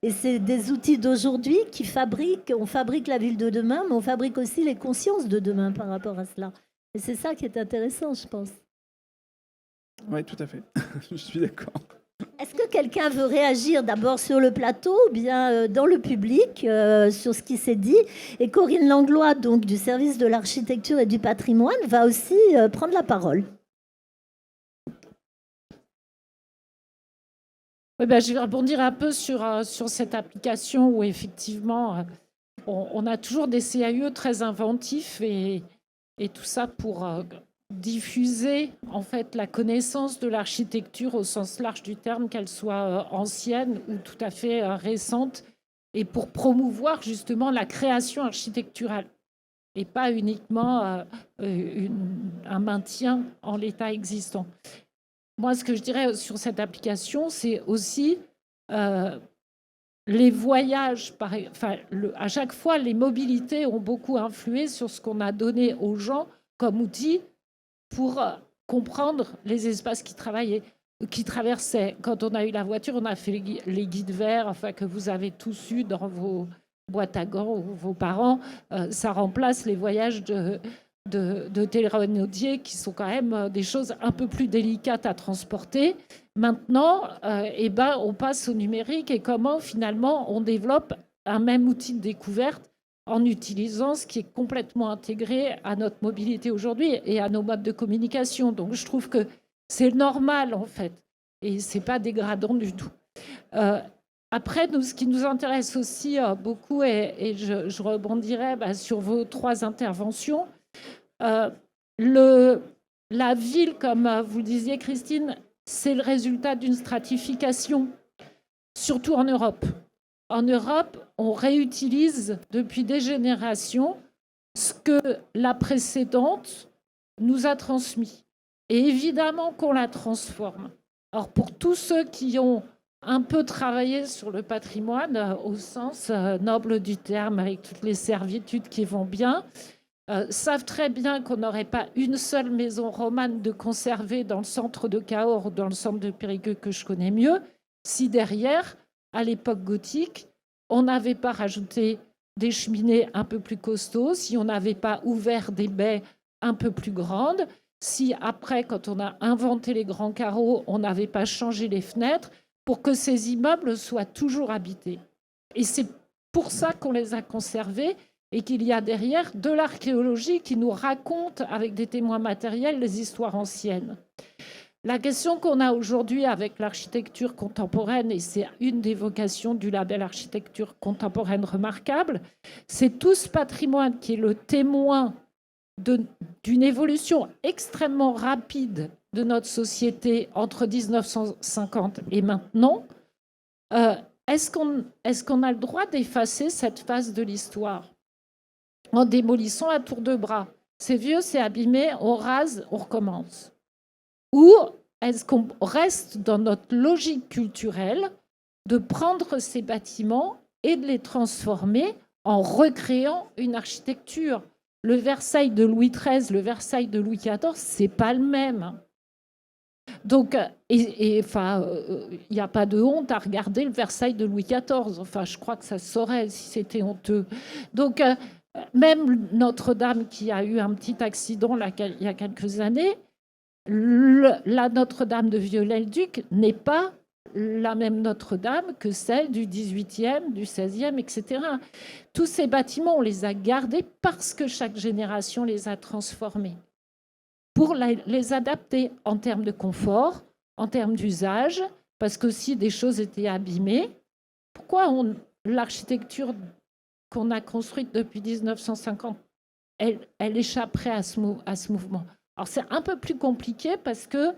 Et c'est des outils d'aujourd'hui on fabrique la ville de demain, mais on fabrique aussi les consciences de demain par rapport à cela. Et c'est ça qui est intéressant, je pense. Oui, tout à fait. Je suis d'accord. Est-ce que quelqu'un veut réagir d'abord sur le plateau ou bien dans le public sur ce qui s'est dit? Et Corinne Langlois, donc du service de l'architecture et du patrimoine, va aussi prendre la parole. Oui, je vais rebondir un peu sur cette application où effectivement on a toujours des CAE très inventifs et tout ça pour diffuser en fait la connaissance de l'architecture au sens large du terme, qu'elle soit ancienne ou tout à fait récente, et pour promouvoir justement la création architecturale et pas uniquement un maintien en l'état existant. Moi, ce que je dirais sur cette application, c'est aussi les voyages. À chaque fois, les mobilités ont beaucoup influé sur ce qu'on a donné aux gens comme outil pour comprendre les espaces qui traversaient. Quand on a eu la voiture, on a fait les guides verts, que vous avez tous eu dans vos boîtes à gants ou vos parents. Ça remplace les voyages de télérénaudiers qui sont quand même des choses un peu plus délicates à transporter. Maintenant, on passe au numérique et comment finalement on développe un même outil de découverte en utilisant ce qui est complètement intégré à notre mobilité aujourd'hui et à nos modes de communication. Donc je trouve que c'est normal en fait et c'est pas dégradant du tout. Après, ce qui nous intéresse aussi beaucoup, et je rebondirai sur vos trois interventions, la ville, comme vous le disiez, Christine, c'est le résultat d'une stratification, surtout en Europe. En Europe, on réutilise depuis des générations ce que la précédente nous a transmis. Et évidemment qu'on la transforme. Alors, pour tous ceux qui ont un peu travaillé sur le patrimoine, au sens noble du terme, avec toutes les servitudes qui vont bien, savent très bien qu'on n'aurait pas une seule maison romane de conserver dans le centre de Cahors ou dans le centre de Périgueux que je connais mieux, si derrière, à l'époque gothique, on n'avait pas rajouté des cheminées un peu plus costauds, si on n'avait pas ouvert des baies un peu plus grandes, si après, quand on a inventé les grands carreaux, on n'avait pas changé les fenêtres pour que ces immeubles soient toujours habités. Et c'est pour ça qu'on les a conservés et qu'il y a derrière de l'archéologie qui nous raconte avec des témoins matériels les histoires anciennes. La question qu'on a aujourd'hui avec l'architecture contemporaine, et c'est une des vocations du label architecture contemporaine remarquable, c'est tout ce patrimoine qui est le témoin d'une évolution extrêmement rapide de notre société entre 1950 et maintenant. Est-ce qu'on a le droit d'effacer cette phase de l'histoire en démolissant à tour de bras? C'est vieux, c'est abîmé, on rase, on recommence. Ou est-ce qu'on reste dans notre logique culturelle de prendre ces bâtiments et de les transformer en recréant une architecture? Le Versailles de Louis XIII, le Versailles de Louis XIV, c'est pas le même. Donc, il n'y a pas de honte à regarder le Versailles de Louis XIV. Enfin, je crois que ça se saurait si c'était honteux. Donc, même Notre-Dame, qui a eu un petit accident là, il y a quelques années, la Notre-Dame de Viollet-le-Duc n'est pas la même Notre-Dame que celle du XVIIIe, du XVIe, etc. Tous ces bâtiments, on les a gardés parce que chaque génération les a transformés pour les adapter en termes de confort, en termes d'usage, parce que si des choses étaient abîmées, pourquoi l'architecture qu'on a construite depuis 1950, elle échapperait à ce mouvement? Alors c'est un peu plus compliqué parce que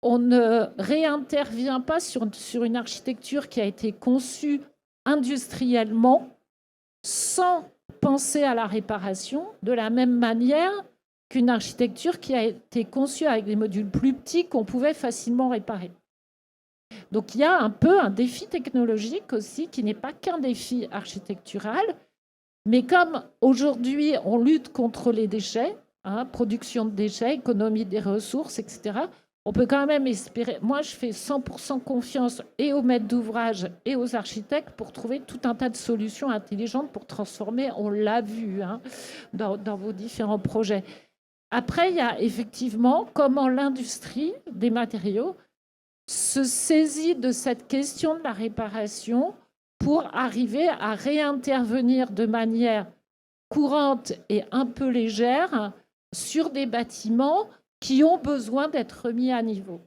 on ne réintervient pas sur une architecture qui a été conçue industriellement sans penser à la réparation, de la même manière qu'une architecture qui a été conçue avec des modules plus petits qu'on pouvait facilement réparer. Donc il y a un peu un défi technologique aussi qui n'est pas qu'un défi architectural, mais comme aujourd'hui on lutte contre les déchets, production de déchets, économie des ressources, etc., on peut quand même espérer. Moi, je fais 100% confiance et aux maîtres d'ouvrage et aux architectes pour trouver tout un tas de solutions intelligentes pour transformer, on l'a vu dans vos différents projets. Après, il y a effectivement comment l'industrie des matériaux se saisit de cette question de la réparation pour arriver à réintervenir de manière courante et un peu légère sur des bâtiments qui ont besoin d'être remis à niveau.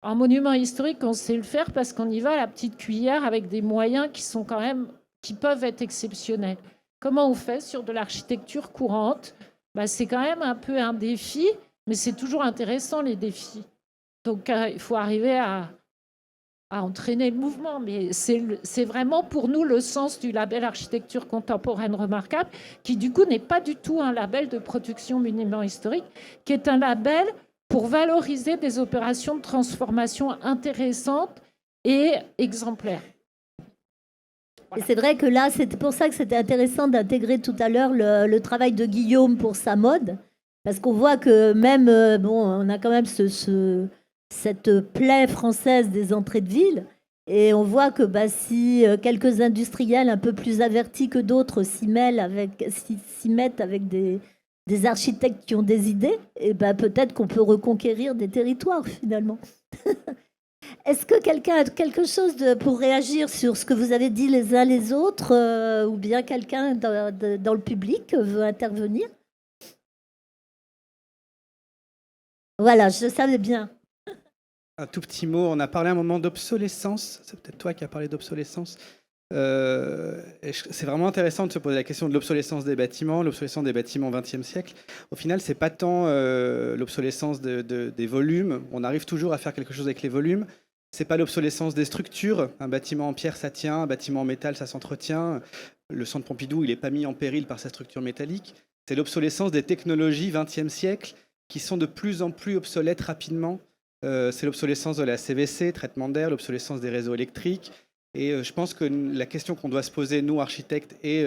En monument historique, on sait le faire parce qu'on y va à la petite cuillère avec des moyens qui peuvent être exceptionnels. Comment on fait sur de l'architecture courante? C'est quand même un peu un défi, mais c'est toujours intéressant les défis. Donc il faut arriver à entraîner le mouvement. Mais c'est vraiment pour nous le sens du label architecture contemporaine remarquable, qui du coup n'est pas du tout un label de production monument historique, qui est un label pour valoriser des opérations de transformation intéressantes et exemplaires. Et c'est vrai que là, c'est pour ça que c'était intéressant d'intégrer tout à l'heure le travail de Guillaume pour sa mode, parce qu'on voit que même, on a quand même cette plaie française des entrées de ville, et on voit que si quelques industriels un peu plus avertis que d'autres s'y mettent avec des architectes qui ont des idées, et peut-être qu'on peut reconquérir des territoires finalement. Est-ce que quelqu'un a quelque chose pour réagir sur ce que vous avez dit les uns les autres, ou bien quelqu'un dans le public veut intervenir? Voilà, je savais bien. Un tout petit mot, on a parlé un moment d'obsolescence, c'est peut-être toi qui as parlé d'obsolescence. C'est vraiment intéressant de se poser la question de l'obsolescence des bâtiments au XXe siècle. Au final, c'est pas tant l'obsolescence des volumes, on arrive toujours à faire quelque chose avec les volumes. C'est pas l'obsolescence des structures, un bâtiment en pierre ça tient, un bâtiment en métal ça s'entretient. Le centre Pompidou, il n'est pas mis en péril par sa structure métallique. C'est l'obsolescence des technologies XXe siècle qui sont de plus en plus obsolètes rapidement. C'est l'obsolescence de la CVC, traitement d'air, l'obsolescence des réseaux électriques. Et je pense que la question qu'on doit se poser, nous, architectes et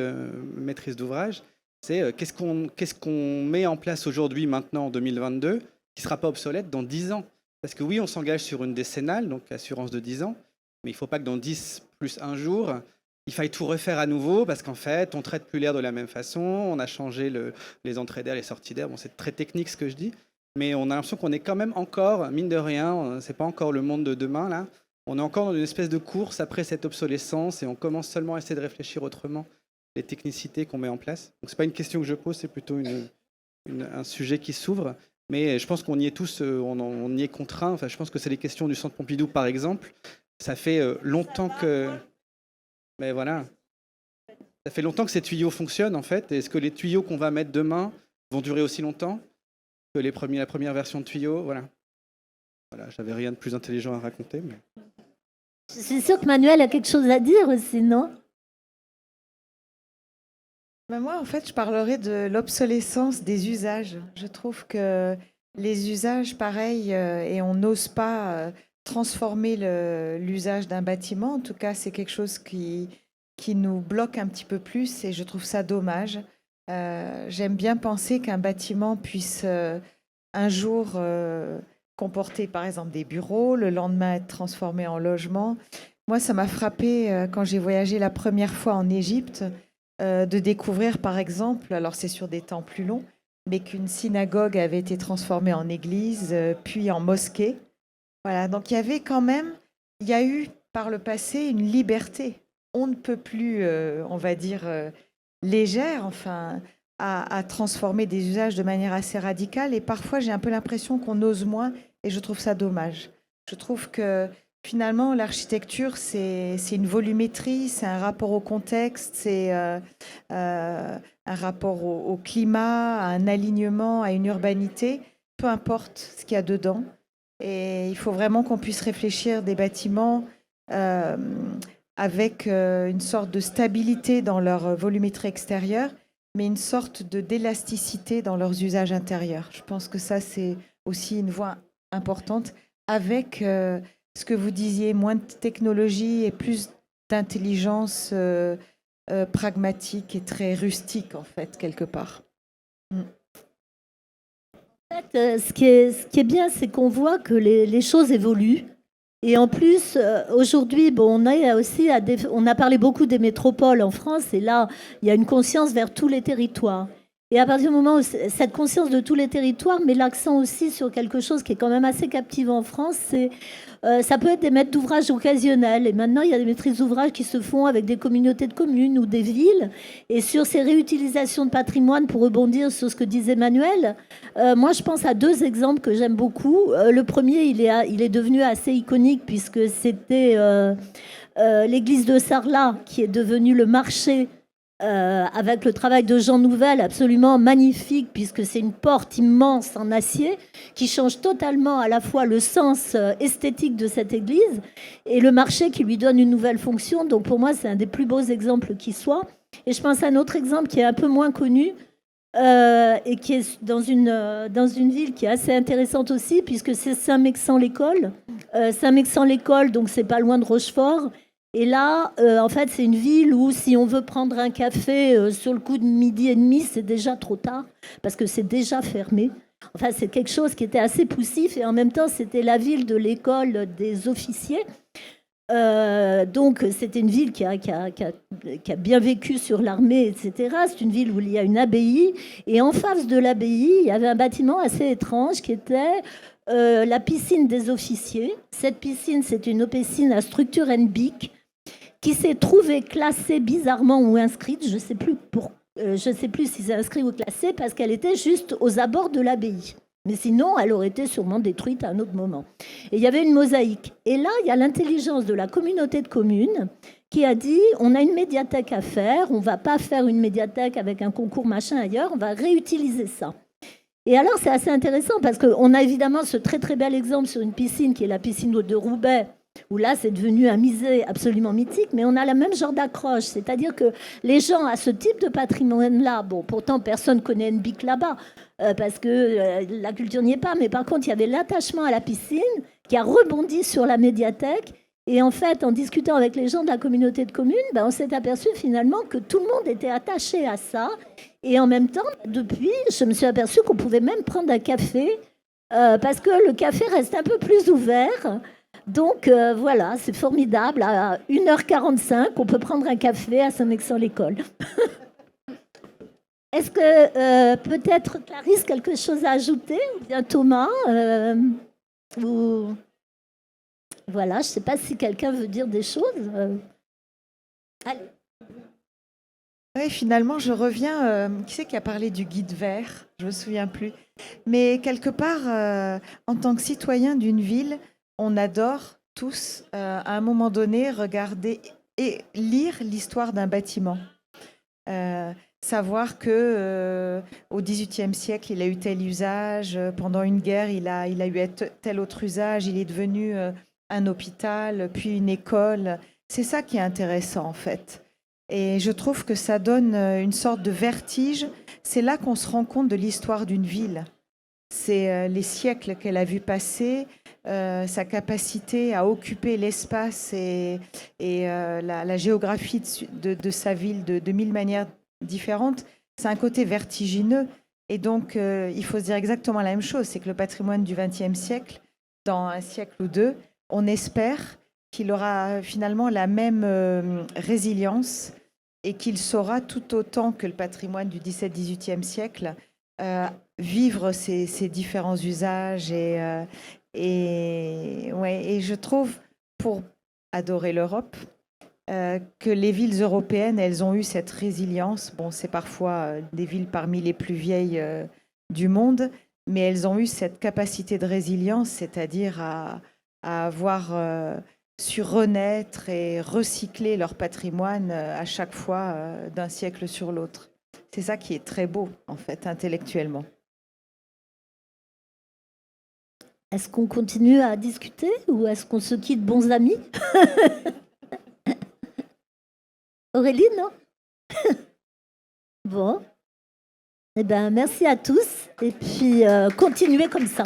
maîtrises d'ouvrage, C'est qu'est-ce qu'on met en place aujourd'hui, maintenant, en 2022, qui ne sera pas obsolète dans 10 ans. Parce que oui, on s'engage sur une décennale, donc assurance de 10 ans, mais il ne faut pas que dans 10 plus un jour, il faille tout refaire à nouveau, parce qu'en fait, on ne traite plus l'air de la même façon, on a changé les entrées d'air, les sorties d'air. Bon, c'est très technique ce que je dis, mais on a l'impression qu'on est quand même encore, mine de rien, c'est pas encore le monde de demain, là. On est encore dans une espèce de course après cette obsolescence et on commence seulement à essayer de réfléchir autrement les technicités qu'on met en place. Donc, ce n'est pas une question que je pose, c'est plutôt un sujet qui s'ouvre. Mais je pense qu'on y est tous, on y est contraints. Enfin, je pense que c'est les questions du Centre Pompidou, par exemple. Ça fait longtemps que... Mais voilà. Ça fait longtemps que ces tuyaux fonctionnent, en fait. Est-ce que les tuyaux qu'on va mettre demain vont durer aussi longtemps que la première version de tuyaux? Voilà. J'avais rien de plus intelligent à raconter. Mais... Je suis sûre que Manuel a quelque chose à dire aussi, non? Moi, en fait, je parlerai de l'obsolescence des usages. Je trouve que les usages, pareil, et on n'ose pas transformer l'usage d'un bâtiment. En tout cas, c'est quelque chose qui nous bloque un petit peu plus et je trouve ça dommage. J'aime bien penser qu'un bâtiment puisse un jour comporter, par exemple, des bureaux, le lendemain être transformé en logement. Moi, ça m'a frappé quand j'ai voyagé la première fois en Égypte, de découvrir, par exemple, alors c'est sur des temps plus longs, mais qu'une synagogue avait été transformée en église, puis en mosquée. Voilà, donc il y a eu par le passé une liberté. On ne peut plus, on va dire, légère, enfin, à transformer des usages de manière assez radicale. Et parfois, j'ai un peu l'impression qu'on ose moins, et je trouve ça dommage. Je trouve que finalement, l'architecture, c'est une volumétrie, c'est un rapport au contexte, c'est un rapport au climat, à un alignement, à une urbanité, peu importe ce qu'il y a dedans. Et il faut vraiment qu'on puisse réfléchir des bâtiments avec une sorte de stabilité dans leur volumétrie extérieure, mais une sorte d'élasticité dans leurs usages intérieurs. Je pense que ça, c'est aussi une voie importante avec... ce que vous disiez, moins de technologie et plus d'intelligence pragmatique et très rustique, en fait, quelque part. En fait, ce qui est bien, c'est qu'on voit que les choses évoluent. Et en plus, aujourd'hui, on a parlé beaucoup des métropoles en France, et là, il y a une conscience vers tous les territoires. Et à partir du moment où cette conscience de tous les territoires met l'accent aussi sur quelque chose qui est quand même assez captivant en France, ça peut être des maîtres d'ouvrage occasionnels. Et maintenant, il y a des maîtrises d'ouvrage qui se font avec des communautés de communes ou des villes. Et sur ces réutilisations de patrimoine, pour rebondir sur ce que disait Manuel, moi, je pense à 2 exemples que j'aime beaucoup. Le premier, il est devenu assez iconique puisque c'était l'église de Sarlat qui est devenue le marché avec le travail de Jean Nouvel absolument magnifique, puisque c'est une porte immense en acier qui change totalement à la fois le sens esthétique de cette église et le marché qui lui donne une nouvelle fonction. Donc pour moi, c'est un des plus beaux exemples qui soit. Et je pense à un autre exemple qui est un peu moins connu et qui est dans une ville qui est assez intéressante aussi, puisque c'est Saint-Mexan-l'École. Saint-Mexan-l'École, donc c'est pas loin de Rochefort. Et là, en fait, c'est une ville où si on veut prendre un café sur le coup de 12h30, c'est déjà trop tard, parce que c'est déjà fermé. Enfin, c'est quelque chose qui était assez poussif, et en même temps, c'était la ville de l'école des officiers. Donc, c'était une ville qui a bien vécu sur l'armée, etc. C'est une ville où il y a une abbaye, et en face de l'abbaye, il y avait un bâtiment assez étrange qui était... la piscine des officiers. Cette piscine, c'est une piscine à structure NBIC qui s'est trouvée classée bizarrement ou inscrite, je ne sais plus si c'est inscrit ou classé, parce qu'elle était juste aux abords de l'abbaye. Mais sinon, elle aurait été sûrement détruite à un autre moment. Et il y avait une mosaïque. Et là, il y a l'intelligence de la communauté de communes qui a dit, on a une médiathèque à faire, on ne va pas faire une médiathèque avec un concours machin ailleurs, on va réutiliser ça. Et alors, c'est assez intéressant parce qu'on a évidemment ce très très bel exemple sur une piscine qui est la piscine de Roubaix, où là, c'est devenu un musée absolument mythique, mais on a le même genre d'accroche. C'est-à-dire que les gens à ce type de patrimoine-là, bon, pourtant, personne ne connaît NBIC là-bas, parce que la culture n'y est pas, mais par contre, il y avait l'attachement à la piscine qui a rebondi sur la médiathèque, Et en fait, en discutant avec les gens de la communauté de communes, on s'est aperçu finalement que tout le monde était attaché à ça. Et en même temps, depuis, je me suis aperçue qu'on pouvait même prendre un café, parce que le café reste un peu plus ouvert. Donc voilà, c'est formidable. À 1h45, on peut prendre un café à Saint-Mexan-l'École. Est-ce que peut-être Clarisse, quelque chose à ajouter? Ou bien Thomas ou... Voilà, je ne sais pas si quelqu'un veut dire des choses. Allez. Oui, finalement, je reviens. Qui c'est qui a parlé du guide vert? Je ne me souviens plus. Mais quelque part, en tant que citoyen d'une ville, on adore tous, à un moment donné, regarder et lire l'histoire d'un bâtiment. Savoir que au XVIIIe siècle, il a eu tel usage, pendant une guerre, il a eu tel autre usage, il est devenu un hôpital, puis une école. C'est ça qui est intéressant, en fait. Et je trouve que ça donne une sorte de vertige. C'est là qu'on se rend compte de l'histoire d'une ville. C'est les siècles qu'elle a vu passer, sa capacité à occuper l'espace et la géographie de sa ville de mille manières différentes. C'est un côté vertigineux. Et donc, il faut se dire exactement la même chose. C'est que le patrimoine du XXe siècle, dans un siècle ou deux, on espère qu'il aura finalement la même résilience et qu'il saura tout autant que le patrimoine du XVIIe siècle vivre ces différents usages. Et je trouve, pour adorer l'Europe, que les villes européennes, elles ont eu cette résilience. Bon, c'est parfois des villes parmi les plus vieilles du monde, mais elles ont eu cette capacité de résilience, c'est-à-dire à avoir su renaître et recycler leur patrimoine à chaque fois d'un siècle sur l'autre. C'est ça qui est très beau, en fait, intellectuellement. Est-ce qu'on continue à discuter ou est-ce qu'on se quitte bons amis? Aurélie, non? Bon. Eh bien, merci à tous et puis continuez comme ça.